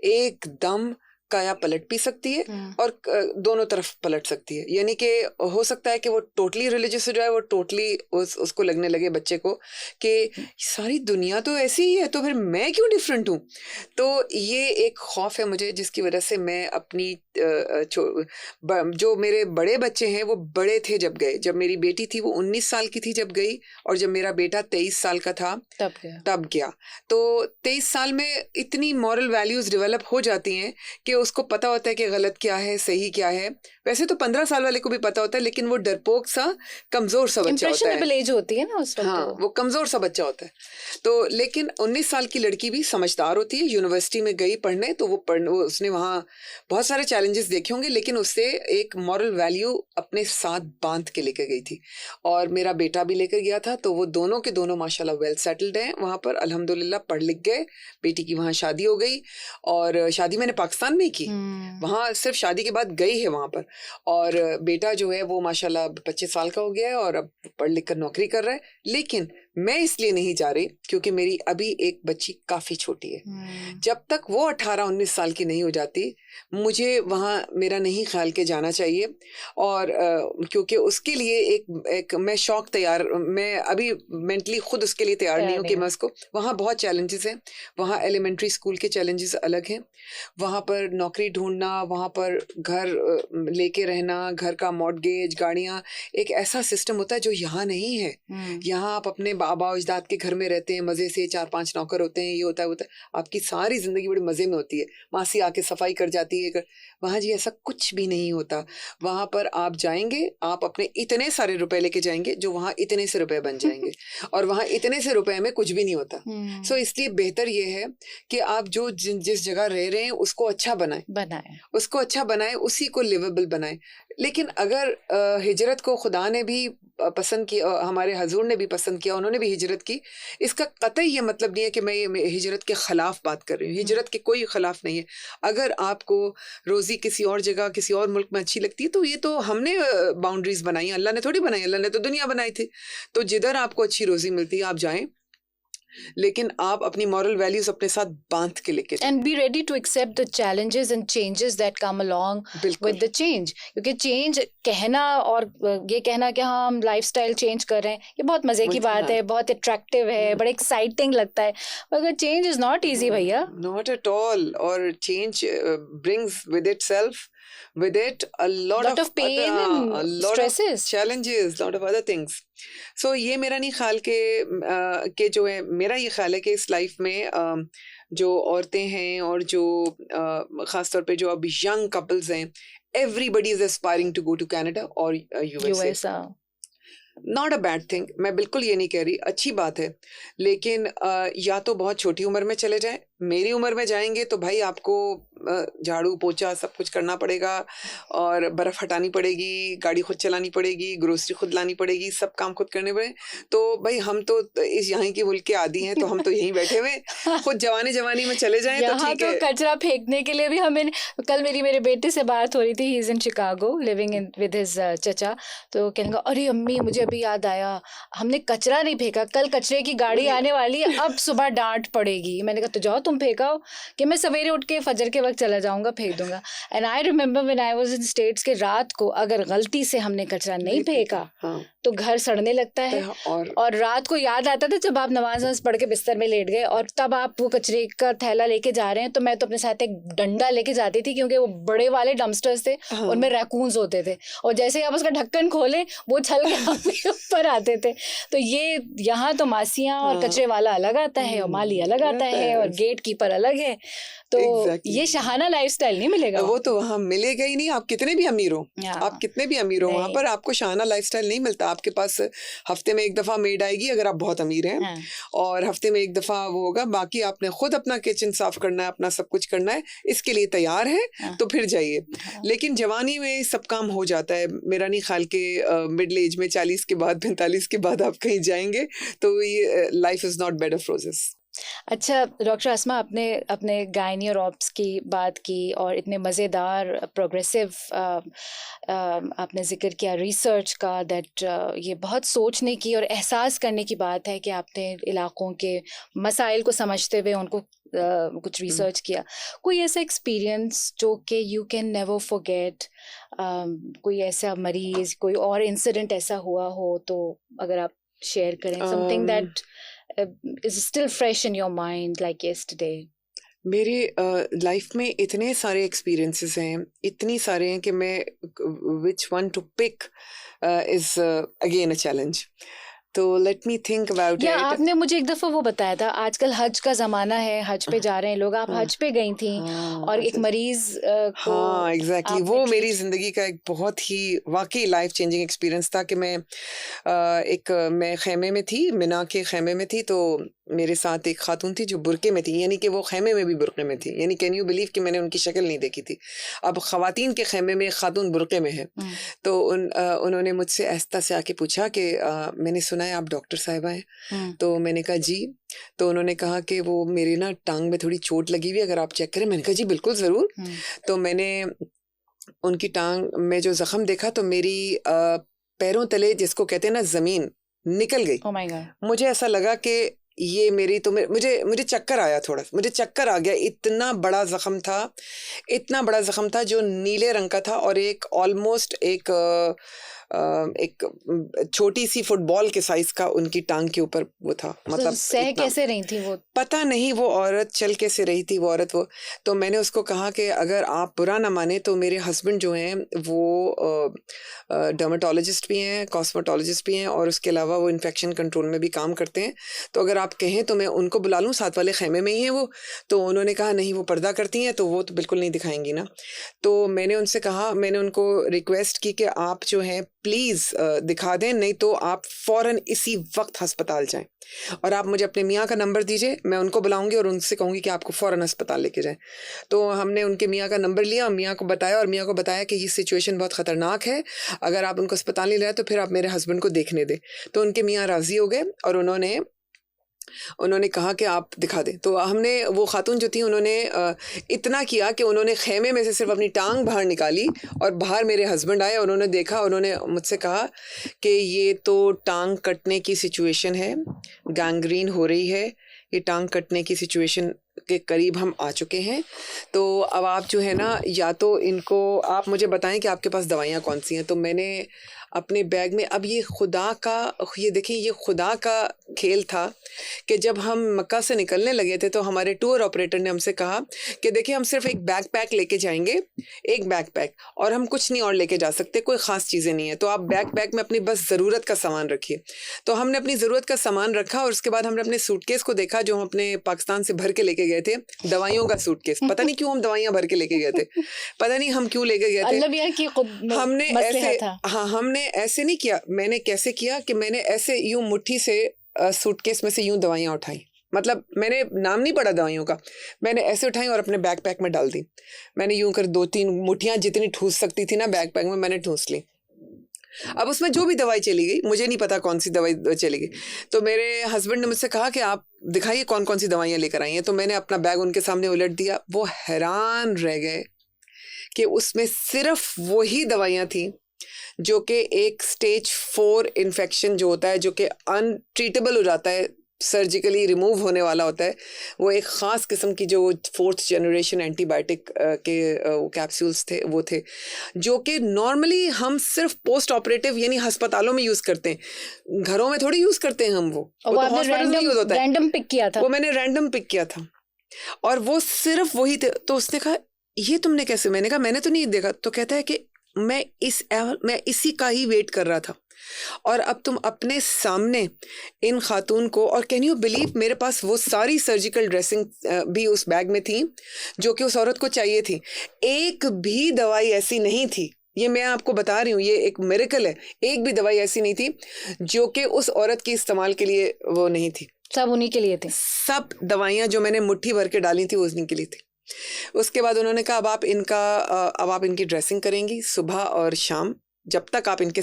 Speaker 1: एकदम काया पलट भी सकती है और दोनों तरफ पलट सकती है। यानी कि हो सकता है कि वो टोटली रिलीजियस हो जाए, वो टोटली उसको लगने लगे बच्चे को कि सारी दुनिया तो ऐसी ही है, तो फिर मैं क्यों डिफरेंट हूँ? तो ये एक खौफ है मुझे, जिसकी वजह से मैं अपनी जो मेरे बड़े बच्चे हैं वो बड़े थे जब गए। जब मेरी बेटी थी वो 19 साल की थी जब गई, और जब मेरा बेटा 23 साल का था तब गया। तो 23 साल में इतनी मॉरल वैल्यूज डेवलप हो जाती हैं कि उसको पता होता है कि गलत क्या है, सही क्या है। वैसे तो 15 साल वाले को भी पता होता है, लेकिन वो डरपोक सा, कमजोर सा बच्चा होता है।
Speaker 2: एज होती है ना उस वक्त।
Speaker 1: हाँ, वो कमजोर सा बच्चा होता है। तो लेकिन 19 साल की लड़की भी समझदार होती है। यूनिवर्सिटी में गई पढ़ने, तो वो उसने वहाँ बहुत सारे चैलेंजेस देखे होंगे, लेकिन उससे एक मॉरल वैल्यू अपने साथ बांध के लेकर गई थी। और मेरा बेटा भी लेकर गया था, तो वो दोनों के दोनों माशाल्लाह वेल सेटल्ड हैं वहाँ पर, अल्हम्दुलिल्लाह पढ़ लिख गए। बेटी की वहाँ शादी हो गई, और शादी मैंने पाकिस्तान में की, वहाँ सिर्फ शादी के बाद गई है वहाँ पर। और बेटा जो है वो माशाल्लाह 25 साल का हो गया है और अब पढ़ लिख कर नौकरी कर रहा है। लेकिन मैं इसलिए नहीं जा रही क्योंकि मेरी अभी एक बच्ची काफ़ी छोटी है। जब तक वो 18-19 साल की नहीं हो जाती, मुझे वहाँ मेरा नहीं ख्याल के जाना चाहिए। और क्योंकि उसके लिए एक मैं अभी मेंटली खुद उसके लिए तैयार नहीं हूँ कि मैं उसको, वहाँ बहुत चैलेंजेस हैं। वहाँ एलिमेंट्री स्कूल के चैलेंजेस अलग हैं, वहाँ पर नौकरी ढूंढना, वहाँ पर घर लेके रहना, घर का मॉर्टगेज, गाड़ियाँ, एक ऐसा सिस्टम होता है जो यहाँ नहीं है। यहाँ आप अपने बाबा अजदाद के घर में रहते हैं, मज़े से 4-5 नौकर होते हैं, ये होता है आपकी सारी ज़िंदगी बड़े मज़े में होती है। मासी आके सफाई कर जाती है। वहाँ जी ऐसा कुछ भी नहीं होता। वहाँ पर आप जाएंगे, आप अपने इतने सारे रुपए लेके जाएंगे जो वहाँ इतने से रुपए बन जाएंगे, और वहाँ इतने से रुपए में कुछ भी नहीं होता। सो इसलिए बेहतर ये है कि आप जो जिस जगह रह रहे हैं उसको अच्छा उसको अच्छा बनाएं, उसी को लिवेबल बनाएं। लेकिन अगर हिजरत को खुदा ने भी पसंद किया, हमारे हजूर ने भी पसंद किया, उन्होंने भी हिजरत की, इसका कतई ये मतलब नहीं है कि मैं हिजरत के खिलाफ बात कर रही हूँ। हिजरत के कोई खिलाफ नहीं है। अगर आपको रोजी किसी और जगह, किसी और मुल्क में अच्छी लगती है, तो ये तो हमने बाउंड्रीज बनाई, अल्लाह ने थोड़ी बनाई, अल्लाह ने तो दुनिया बनाई थी। तो जिधर आपको अच्छी रोजी मिलती है आप जाएं, लेकिन आप अपनी मॉरल वैल्यूज अपने साथ बांध के लेके
Speaker 2: and be ready to accept the challenges and changes that come along with the change. क्योंकि चेंज कहना और ये कहना कि हाँ हम लाइफस्टाइल चेंज कर रहे हैं, ये बहुत मजे की बात है, बहुत अट्रैक्टिव है, बड़ा एक्साइटिंग लगता है, मगर चेंज इज नॉट इजी भैया,
Speaker 1: नॉट एट ऑल। और change brings with itself with it a lot
Speaker 2: Lot
Speaker 1: of
Speaker 2: of pain
Speaker 1: other, a
Speaker 2: and
Speaker 1: lot of
Speaker 2: stresses.
Speaker 1: challenges, lot of other things. So ये मेरा नहीं ख्याल के जो है, मेरा ये ख्याल है कि इस लाइफ में जो औरतें हैं और जो खास तौर पे जो अब यंग कपल्स हैं, everybody is aspiring to go to Canada or USA.
Speaker 2: US,
Speaker 1: not a bad thing, मैं बिल्कुल ये नहीं कह रही, अच्छी बात है, लेकिन या तो बहुत छोटी उम्र में चले जाएं, मेरी उम्र में जाएंगे तो भाई आपको झाड़ू पोछा सब कुछ करना पड़ेगा और बर्फ़ हटानी पड़ेगी, गाड़ी खुद चलानी पड़ेगी, ग्रोसरी खुद लानी पड़ेगी, सब काम खुद करने पड़े। तो भाई हम तो इस यहाँ के मुल्क के आदी हैं, तो हम तो यहीं बैठे हुए खुद जवानी में चले जाएं तो
Speaker 2: यहाँ
Speaker 1: ठीक
Speaker 2: तो
Speaker 1: है।
Speaker 2: कचरा फेंकने के लिए भी हमें, कल मेरे बेटे से बात हो रही थी, he is in Chicago living in with his चचा, तो कहेंगे अरे अम्मी मुझे अभी याद आया हमने कचरा नहीं फेंका, कल कचरे की गाड़ी आने वाली है, अब सुबह डांट पड़ेगी। मैंने कहा तो जाओ तुम फेंकाओ, कि मैं सवेरे उठ के फजर के वक्त चला जाऊंगा फेंक दूंगा। And I remember when I was in states के रात को अगर गलती से हमने कचरा नहीं फेंका तो घर सड़ने लगता है, और रात को याद आता था जब आप नमाज पढ़ के बिस्तर में लेट गए और तब आप वो कचरे का थैला लेके जा रहे हैं, तो मैं तो अपने साथ एक डंडा लेके जाती थी, क्योंकि वो बड़े वाले डम्पस्टर्स थे उनमें रैकून्स होते थे, और जैसे ही आप उसका ढक्कन खोलें वो छल के आपके ऊपर आते थे। तो ये यहाँ तो मासियाँ और कचरे वाला अलग आता है और माली अलग आता है और गेट कीपर अलग है, तो ये शहाना लाइफस्टाइल नहीं मिलेगा।
Speaker 1: वो तो वहाँ मिलेगा ही नहीं, आप कितने भी अमीर हो, आप कितने भी अमीर हो, वहाँ पर आपको शहाना लाइफस्टाइल नहीं मिलता। आपके पास हफ्ते में एक दफा मेड आएगी अगर आप बहुत अमीर हैं, और हफ्ते में एक दफा वो होगा, बाकी आपने खुद अपना किचन साफ करना है, अपना सब कुछ करना है, इसके लिए तैयार है तो फिर जाइए। लेकिन जवानी में सब काम हो जाता है। मेरा नहीं ख्याल के मिडिल एज में 40 के बाद 45 के बाद आप कहीं जाएंगे तो ये life is not bed of roses.
Speaker 2: अच्छा डॉक्टर अस्मा, आपने अपने गायनी और ऑप्स की बात की और इतने मज़ेदार प्रोग्रेसिव आपने जिक्र किया रिसर्च का, दैट ये बहुत सोचने की और एहसास करने की बात है कि आपने इलाकों के मसाइल को समझते हुए उनको कुछ रिसर्च किया। कोई ऐसा एक्सपीरियंस जो कि यू कैन नेवर फॉरगेट, कोई ऐसा मरीज, कोई और इंसिडेंट ऐसा हुआ हो तो अगर आप शेयर करें, something that is still fresh in your mind like yesterday?
Speaker 1: मेरे लाइफ में इतने सारे एक्सपीरियंसेस हैं, इतनी सारे हैं कि मैं which one to pick is again a challenge. तो let me think about it.
Speaker 2: आपने मुझे एक दफा वो बताया था, आजकल हज का जमाना है, हज पे जा रहे हैं लोग, आप हज पे गई थी और एक मरीज को,
Speaker 1: हाँ एग्जैक्टली, वो मेरी जिंदगी का एक बहुत ही वाकई लाइफ चेंजिंग एक्सपीरियंस था कि मैं खैमे में थी, मिना के खैमे में थी, तो मेरे साथ एक खातून थी जो बुरके में थी, यानी कि वो खैमे में भी बुरके में थी, यानी कैन यू बिलीव कि मैंने उनकी शक्ल नहीं देखी थी। अब खवातीन के खैमे में एक खातून बुरके में है, तो उन्होंने मुझसे आहिस्ता से आके पूछा कि मैंने सुना है आप डॉक्टर साहिबा हैं, तो मैंने कहा जी। तो उन्होंने कहा कि वो मेरी ना टांग में थोड़ी चोट लगी हुई, अगर आप चेक करें। मैंने कहा जी बिल्कुल ज़रूर। तो मैंने उनकी टांग में जो ज़ख्म देखा तो मेरी पैरों तले, जिसको कहते हैं ना ज़मीन, निकल गई।
Speaker 2: Oh my God.
Speaker 1: मुझे ऐसा लगा कि ये मेरी तो मुझे चक्कर आया, थोड़ा मुझे चक्कर आ गया। इतना बड़ा ज़ख्म था जो नीले रंग का था, और एक ऑलमोस्ट एक छोटी सी फुटबॉल के साइज का उनकी टांग के ऊपर वो था। मतलब
Speaker 2: सह कैसे रही थी वो,
Speaker 1: पता नहीं वो औरत चल कैसे रही थी वो औरत। वो तो मैंने उसको कहा कि अगर आप बुरा ना माने तो मेरे हस्बैंड जो हैं वो डर्मेटोलॉजिस्ट भी हैं, कॉस्मेटोलॉजिस्ट भी हैं, और उसके अलावा वो इन्फेक्शन कंट्रोल में भी काम करते हैं। तो अगर आप कहें तो मैं उनको बुला लूँ, साथ वाले खैमे में ही हैं वो। तो उन्होंने कहा नहीं, वो पर्दा करती हैं तो वो तो बिल्कुल नहीं दिखाएंगी ना। तो मैंने उनसे कहा, मैंने उनको रिक्वेस्ट की कि आप जो हैं प्लीज़ दिखा दें, नहीं तो आप फ़ौरन इसी वक्त हस्पताल जाएं, और आप मुझे अपने मियाँ का नंबर दीजिए, मैं उनको बुलाऊंगी और उनसे कहूँगी कि आपको फ़ौरन अस्पताल लेके जाएं। तो हमने उनके मियाँ का नंबर लिया, मियाँ को बताया, और मियाँ को बताया कि ये सिचुएशन बहुत ख़तरनाक है, अगर आप उनको अस्पताल नहीं लाए तो फिर आप मेरे हस्बैंड को देखने दें। तो उनके मियाँ राज़ी हो गए और उन्होंने कहा कि आप दिखा दें। तो हमने, वो खातून जो थी, उन्होंने इतना किया कि उन्होंने खैमे में से सिर्फ अपनी टांग बाहर निकाली, और बाहर मेरे हस्बैंड आए, उन्होंने देखा, उन्होंने मुझसे कहा कि ये तो टांग कटने की सिचुएशन है, गैंग्रीन हो रही है, ये टांग कटने की सिचुएशन के करीब हम आ चुके हैं। तो अब आप जो है ना, या तो इनको आप मुझे बताएं कि आपके पास दवाइयाँ कौन सी हैं। तो मैंने अपने बैग में। अब ये खुदा का, ये देखें, ये खुदा का खेल था कि जब हम मक्का से निकलने लगे थे तो हमारे टूर ऑपरेटर ने हमसे कहा कि देखिए हम सिर्फ एक बैकपैक लेके जाएंगे, एक बैकपैक, और हम कुछ नहीं और लेके जा सकते, कोई ख़ास चीज़ें नहीं है, तो आप बैकपैक में अपनी बस ज़रूरत का सामान रखिए। तो हमने अपनी ज़रूरत का सामान रखा और उसके बाद हमने अपने सूटकेस को देखा जो हम अपने पाकिस्तान से भर के लेके गए थे, दवाइयों का सूटकेस। पता नहीं क्यों हम दवाइयाँ भर के लेके गए थे, पता नहीं हम क्यों लेके गए थे। हमने ऐसे, हाँ, हमने ऐसे नहीं किया। मैंने कैसे किया कि मैंने ऐसे यूं मुट्ठी से सूटकेस में से यूं दवाइयाँ उठाई, मतलब मैंने नाम नहीं पढ़ा दवाइयों का, मैंने ऐसे उठाई और अपने बैकपैक में डाल दी। मैंने यूं कर 2-3 मुट्ठियाँ जितनी ठूस सकती थी ना बैकपैक में, मैंने ठूस ली। अब उसमें जो भी दवाई चली गई, मुझे नहीं पता कौन सी दवाई चली गई, तो मेरे हस्बैंड ने मुझसे कहा कि आप दिखाइए कौन कौन सी दवाइयाँ लेकर आई हैं। तो मैंने अपना बैग उनके सामने उलट दिया। वो हैरान रह गए कि उसमें सिर्फ वही दवाइयाँ थी जो कि एक स्टेज 4 इन्फेक्शन जो होता है, जो कि अनट्रीटेबल हो जाता है, सर्जिकली रिमूव होने वाला होता है, वो एक ख़ास किस्म की जो 4th जनरेशन एंटीबायोटिक के कैप्सूल्स थे, वो थे जो कि नॉर्मली हम सिर्फ पोस्ट ऑपरेटिव यानी अस्पतालों में यूज़ करते हैं, घरों में थोड़ी यूज़ करते हैं हम। वो तो हॉस्पिटल में यूज़ होता है।
Speaker 2: रैंडम पिक किया था,
Speaker 1: वो मैंने रैंडम पिक किया था और वो सिर्फ वही थे। तो उसने कहा ये तुमने कैसे? मैंने कहा मैंने तो नहीं देखा। तो कहता है कि मैं इसी का ही वेट कर रहा था और अब तुम अपने सामने इन खातून को, और कैन यू बिलीव मेरे पास वो सारी सर्जिकल ड्रेसिंग भी उस बैग में थी जो कि उस औरत को चाहिए थी। एक भी दवाई ऐसी नहीं थी, ये मैं आपको बता रही हूँ, ये एक मिरेकल है। एक भी दवाई ऐसी नहीं थी जो कि उस औरत की इस्तेमाल के लिए वो नहीं थी,
Speaker 2: सब उन्हीं के लिए थे।
Speaker 1: सब दवाइयाँ जो मैंने मुट्ठी भर के डाली थी वो उन्हीं के लिए थी। उसके बाद उन्होंने कहा अब आप इनकी ड्रेसिंग करेंगी सुबह और शाम, जब तक आप इनके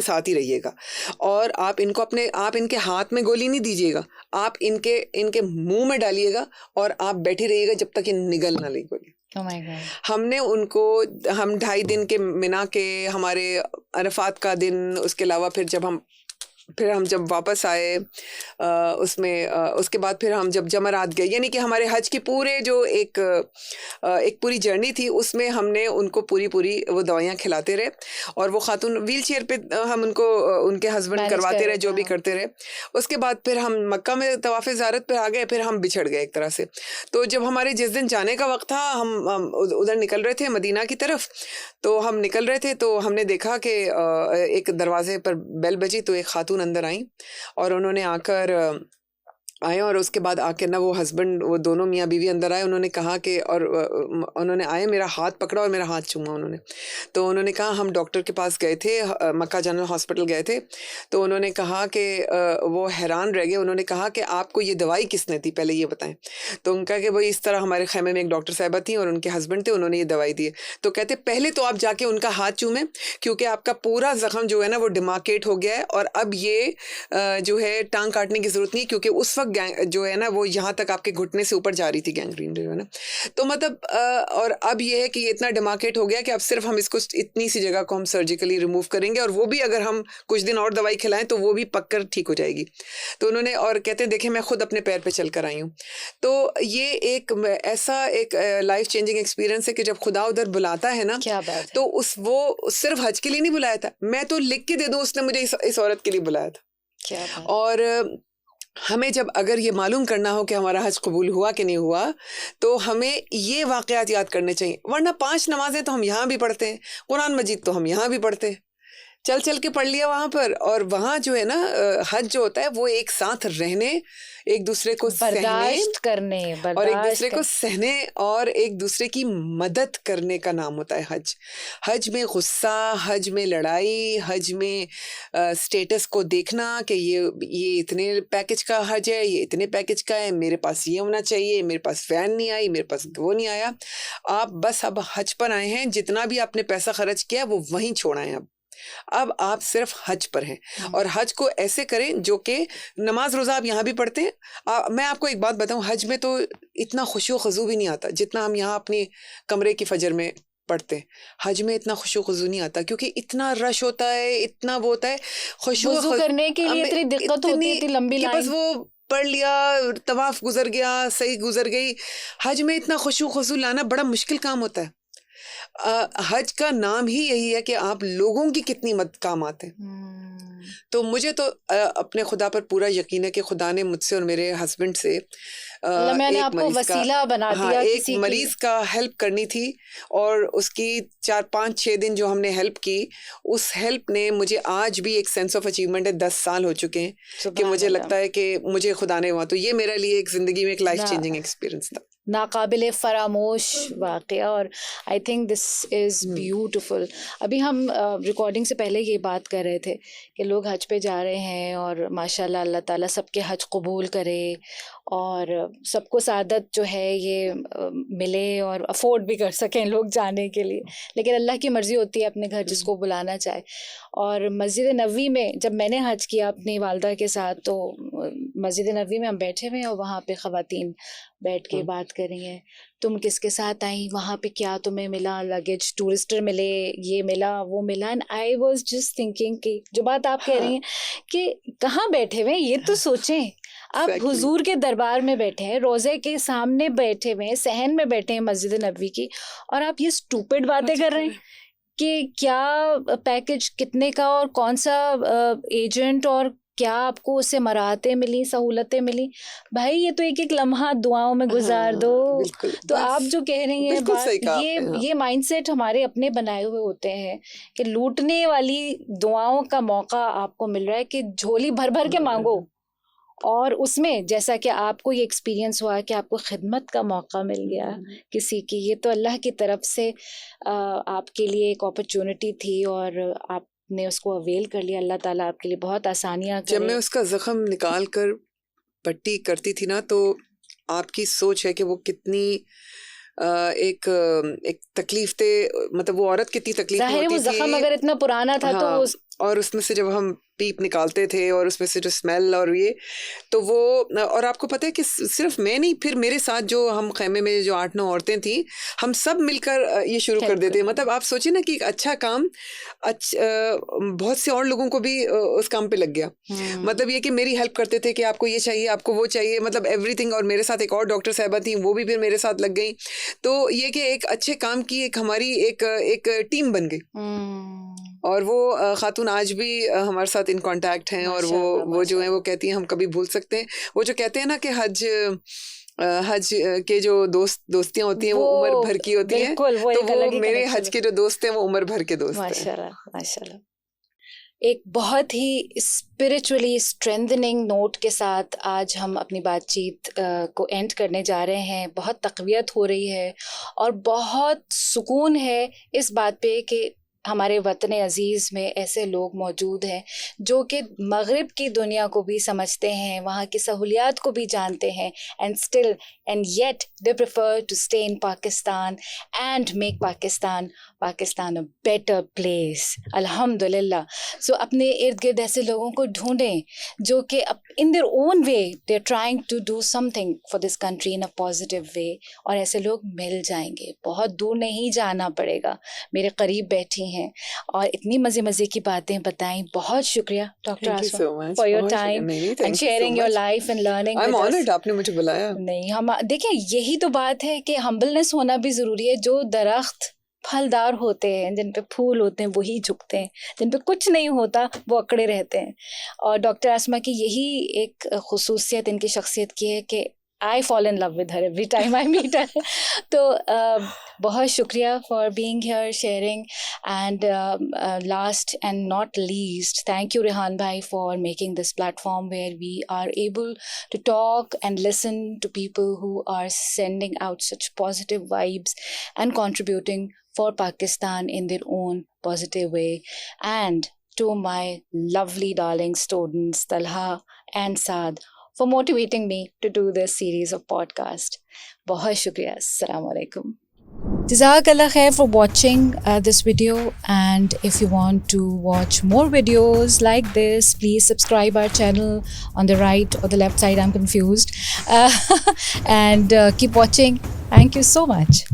Speaker 1: साथ ही रहिएगा, और आप इनके हाथ में गोली नहीं दीजिएगा, आप इनके मुंह में डालिएगा और आप बैठे रहिएगा जब तक ये निगल ना ले गोली।
Speaker 2: Oh my God.
Speaker 1: हम 2.5 दिन के मिना के, हमारे अरफात का दिन, उसके अलावा फिर हम जब वापस आए उसके बाद फिर हम जब जमरात गए, यानी कि हमारे हज की पूरे जो एक पूरी जर्नी थी उसमें हमने उनको पूरी वो दवाइयाँ खिलाते रहे और वो खातून व्हील चेयर पे हम उनको उनके हस्बैंड करवाते रहे, जो भी करते रहे। उसके बाद फिर हम मक्का में तवाफ़े ज़ियारत पे आ गए, फिर हम बिछड़ गए एक तरह से। तो जब हमारे जिस दिन जाने का वक्त था, हम उधर निकल रहे थे मदीना की तरफ, तो हम निकल रहे थे तो हमने देखा कि एक दरवाजे पर बेल बजी, तो एक खातून अंदर आई और उन्होंने आकर आए और उसके बाद आके ना वो हस्बैंड, वो दोनों मियाँ बीवी अंदर आए। उन्होंने कहा कि, और उन्होंने आए, मेरा हाथ पकड़ा और मेरा हाथ चूमा उन्होंने। तो उन्होंने कहा हम डॉक्टर के पास गए थे, मक्का जनरल हॉस्पिटल गए थे। तो उन्होंने कहा कि वो हैरान रह गए। उन्होंने कहा कि आपको ये दवाई किसने दी, पहले ये बताएं। तो उनका कि भाई इस तरह हमारे खैमे में एक डॉक्टर साहिबा थी और उनके हस्बैंड थे, उन्होंने ये दवाई दी। तो कहते पहले तो आप जाके उनका हाथ चूमें, क्योंकि आपका पूरा जख्म जो है ना वो डिमार्केट हो गया है और अब ये जो है टांग काटने की जरूरत नहीं, क्योंकि उस वक्त जो है ना वो यहाँ तक आपके घुटने से ऊपर जा रही थी गैंग्रीन जो है ना। तो मतलब और अब ये है कि ये इतना डिमार्केट हो गया कि अब सिर्फ हम इसको इतनी सी जगह को हम सर्जिकली रिमूव करेंगे, और वो भी अगर हम कुछ दिन और दवाई खिलाएं तो वो भी पककर ठीक हो जाएगी। तो उन्होंने और कहते हैं देखें मैं खुद अपने पैर पे चल कर आई हूँ। तो ये एक ऐसा एक लाइफ चेंजिंग एक्सपीरियंस है कि जब खुदा उधर बुलाता है ना,
Speaker 2: क्या बात है।
Speaker 1: तो वो सिर्फ हज के लिए नहीं बुलाया था, मैं तो लिख के दे दूँ, उसने मुझे इस औरत के लिए बुलाया था।
Speaker 2: क्या बात।
Speaker 1: और हमें जब अगर ये मालूम करना हो कि हमारा हज कबूल हुआ कि नहीं हुआ, तो हमें ये वाक़यात याद करने चाहिए। वरना 5 नमाजें तो हम यहाँ भी पढ़ते हैं, कुरान मजीद तो हम यहाँ भी पढ़ते हैं, चल के पढ़ लिया वहाँ पर। और वहाँ जो है ना हज जो होता है वो एक साथ रहने, एक दूसरे को
Speaker 2: बर्दाश्त करने
Speaker 1: और एक दूसरे को सहने और एक दूसरे की मदद करने का नाम होता है हज। हज में गुस्सा, हज में लड़ाई, हज में स्टेटस को देखना कि ये इतने पैकेज का हज है, ये इतने पैकेज का है, मेरे पास ये होना चाहिए, मेरे पास वैन नहीं आई, मेरे पास वो नहीं आया। आप बस अब हज पर आए हैं, जितना भी आपने पैसा खर्च किया वो वहीं छोड़ा है। अब आप सिर्फ हज पर हैं और हज को ऐसे करें जो कि नमाज रोज़ा आप यहाँ भी पढ़ते हैं। मैं आपको एक बात बताऊं, हज में तो इतना खुशू खजू भी नहीं आता जितना हम यहाँ अपनी कमरे की फजर में पढ़ते हैं। हज में इतना खुशू खजू नहीं आता क्योंकि इतना रश होता है, इतना वो होता है, खुशू
Speaker 2: करने के लिए इतनी दिक्कत होती है, इतनी लंबी लाइन,
Speaker 1: बस वो पढ़ लिया, तवाफ गुजर गया, सही गुजर गई। हज में इतना खुशू खजू लाना बड़ा मुश्किल काम होता है। हज का नाम ही यही है कि आप लोगों की कितनी मदद काम आते हैं। तो मुझे तो अपने खुदा पर पूरा यकीन है कि खुदा ने मुझसे और मेरे हस्बैंड से
Speaker 2: अल्लाह मियाँ ने
Speaker 1: एक
Speaker 2: आपको
Speaker 1: मरीज का,
Speaker 2: वसीला बना
Speaker 1: हाँ,
Speaker 2: दिया
Speaker 1: एक
Speaker 2: किसी की।
Speaker 1: मरीज का हेल्प करनी थी, और उसकी 4-5-6 दिन जो हमने हेल्प की, उस हेल्प ने मुझे आज भी एक सेंस ऑफ अचीवमेंट है, 10 साल हो चुके हैं कि
Speaker 2: सुभान
Speaker 1: मुझे
Speaker 2: अल्लाह।
Speaker 1: लगता है कि मुझे खुदा ने हुआ, तो ये मेरे लिए एक जिंदगी में एक लाइफ
Speaker 2: ना
Speaker 1: चेंजिंग एक्सपीरियंस था।
Speaker 2: नाकाबिले फरामोश वाक़या, और I think this is beautiful. अभी हम रिकॉर्डिंग से पहले ये बात कर रहे थे कि लोग हज पे जा रहे हैं, और माशाल्लाह अल्लाह ताला सबके हज कबूल करे, और सबको सादत जो है ये मिले और अफोर्ड भी कर सकें लोग जाने के लिए। लेकिन अल्लाह की मर्ज़ी होती है अपने घर जिसको बुलाना चाहे। और मस्जिद नबवी में जब मैंने हज किया अपनी वालदा के साथ, तो मस्जिद नबवी में हम बैठे हुए हैं और वहाँ पे ख़वातीन बैठ के बात कर रही हैं, तुम किसके साथ आई, वहाँ पे क्या तुम्हें मिला, लगेज टूरिस्टर मिले, ये मिला वो मिला। And I was just thinking कि जो बात आप कह रही हैं कि कहाँ बैठे हुए हैं, ये तो सोचें। आप
Speaker 1: Exactly.
Speaker 2: हुजूर के दरबार में बैठे हैं, रोज़े के सामने बैठे हुए हैं, सहन में बैठे हैं मस्जिद नबवी की, और आप ये स्टूपिड बातें कर रहे हैं कि क्या पैकेज कितने का, और कौन सा एजेंट, और क्या आपको उससे मराहतें मिली, सहूलतें मिली। भाई ये तो एक एक लम्हा दुआओं में गुजार दो।
Speaker 1: बिल्कुल,
Speaker 2: तो
Speaker 1: बस
Speaker 2: आप जो कह रही हैं
Speaker 1: बिल्कुल
Speaker 2: बात,
Speaker 1: सही कहा आपने, हाँ।
Speaker 2: ये माइंडसेट हमारे अपने बनाए हुए होते हैं कि लूटने वाली दुआओं का मौका आपको मिल रहा है कि झोली भर भर के मांगो, और उसमें जैसा कि आपको ये एक्सपीरियंस हुआ कि आपको खिदमत का मौका मिल गया किसी की, ये तो अल्लाह की तरफ से आपके लिए एक अपॉर्चुनिटी थी, और आपने उसको अवेल कर लिया। अल्लाह ताला आपके लिए बहुत आसानियाँ
Speaker 1: जब
Speaker 2: करे।
Speaker 1: मैं उसका जख्म निकाल कर पट्टी करती थी ना, तो आपकी सोच है कि वो कितनी एक तकलीफ थे, मतलब वो औरत कितनी तकलीफ में
Speaker 2: जाहिर है वो
Speaker 1: होती
Speaker 2: जख्म
Speaker 1: थी।
Speaker 2: अगर इतना पुराना था तो
Speaker 1: हाँ, और उसमें से जब हम पीप निकालते थे, और उसमें से जो स्मेल, और ये तो वो, और आपको पता है कि सिर्फ मैं नहीं, फिर मेरे साथ जो हम खैमे में जो 8-9 औरतें थी, हम सब मिलकर ये शुरू कर देते हैं। मतलब आप सोचिए ना कि एक अच्छा काम बहुत से और लोगों को भी उस काम पे लग गया। मतलब ये कि मेरी हेल्प करते थे कि आपको ये चाहिए, आपको वो चाहिए, मतलब एवरीथिंग। और मेरे साथ एक और डॉक्टर साहिबा थी, वो भी फिर मेरे साथ लग गई। तो ये कि एक अच्छे काम की एक हमारी एक टीम बन गई। और वो खातून आज भी हमारे साथ इन कांटेक्ट हैं, और वो जो है वो कहती हैं हम कभी भूल सकते हैं। वो जो कहते हैं ना कि हज के जो दोस्तियां होती हैं वो उम्र भर की होती हैं, तो वो मेरे हज के जो दोस्त हैं वो उम्र भर के दोस्त हैं।
Speaker 2: माशाल्लाह माशाल्लाह। एक बहुत ही स्पिरिचुअली स्ट्रेंथनिंग नोट के साथ आज हम अपनी बातचीत को एंड करने जा रहे हैं। बहुत तक़वियत हो रही है, और बहुत सुकून है इस बात पे कि हमारे वतन अज़ीज़ में ऐसे लोग मौजूद हैं जो कि मग़रिब की दुनिया को भी समझते हैं, वहाँ की सहूलियात को भी जानते हैं, and yet they prefer to stay in Pakistan and make Pakistan a better place. अल्हम्दुलिल्लाह। सो अपने इर्द गिर्द ऐसे लोगों को ढूंढें जो कि in their own way they are trying to do something for this country in a positive way, और ऐसे लोग मिल जाएंगे। बहुत दूर नहीं जाना पड़ेगा, मेरे करीब बैठी हैं और इतनी मज़े मज़े की बातें बताएं। बहुत शुक्रिया doctor Asma for your time and sharing your life and learning with us.
Speaker 1: आपने मुझे बुलाया।
Speaker 2: नहीं, हम देखिए यही तो बात है कि हम्बलनेस होना भी ज़रूरी है। जो दरख्त फलदार होते हैं, जिन पे फूल होते हैं, वही झुकते हैं, जिन पे कुछ नहीं होता वो अकड़े रहते हैं। और डॉक्टर आसमा की यही एक खुसूसियत इनकी शख्सियत की है कि I fall in love with her every time I meet her. तो बहुत शुक्रिया for being here, sharing, and last and not least, thank you Rehan bhai for making this platform where we are able to talk and listen to people who are sending out such positive vibes and contributing for Pakistan in their own positive way. And to my lovely darling students Talha and Saad for motivating me to do this series of podcast. बहुत शुक्रिया। अस्सलाम वालेकुम। Jazakallah khair for watching this video, and if you want to watch more videos like this, please subscribe our channel on the right or the left side, I'm confused, and keep watching. Thank you so much.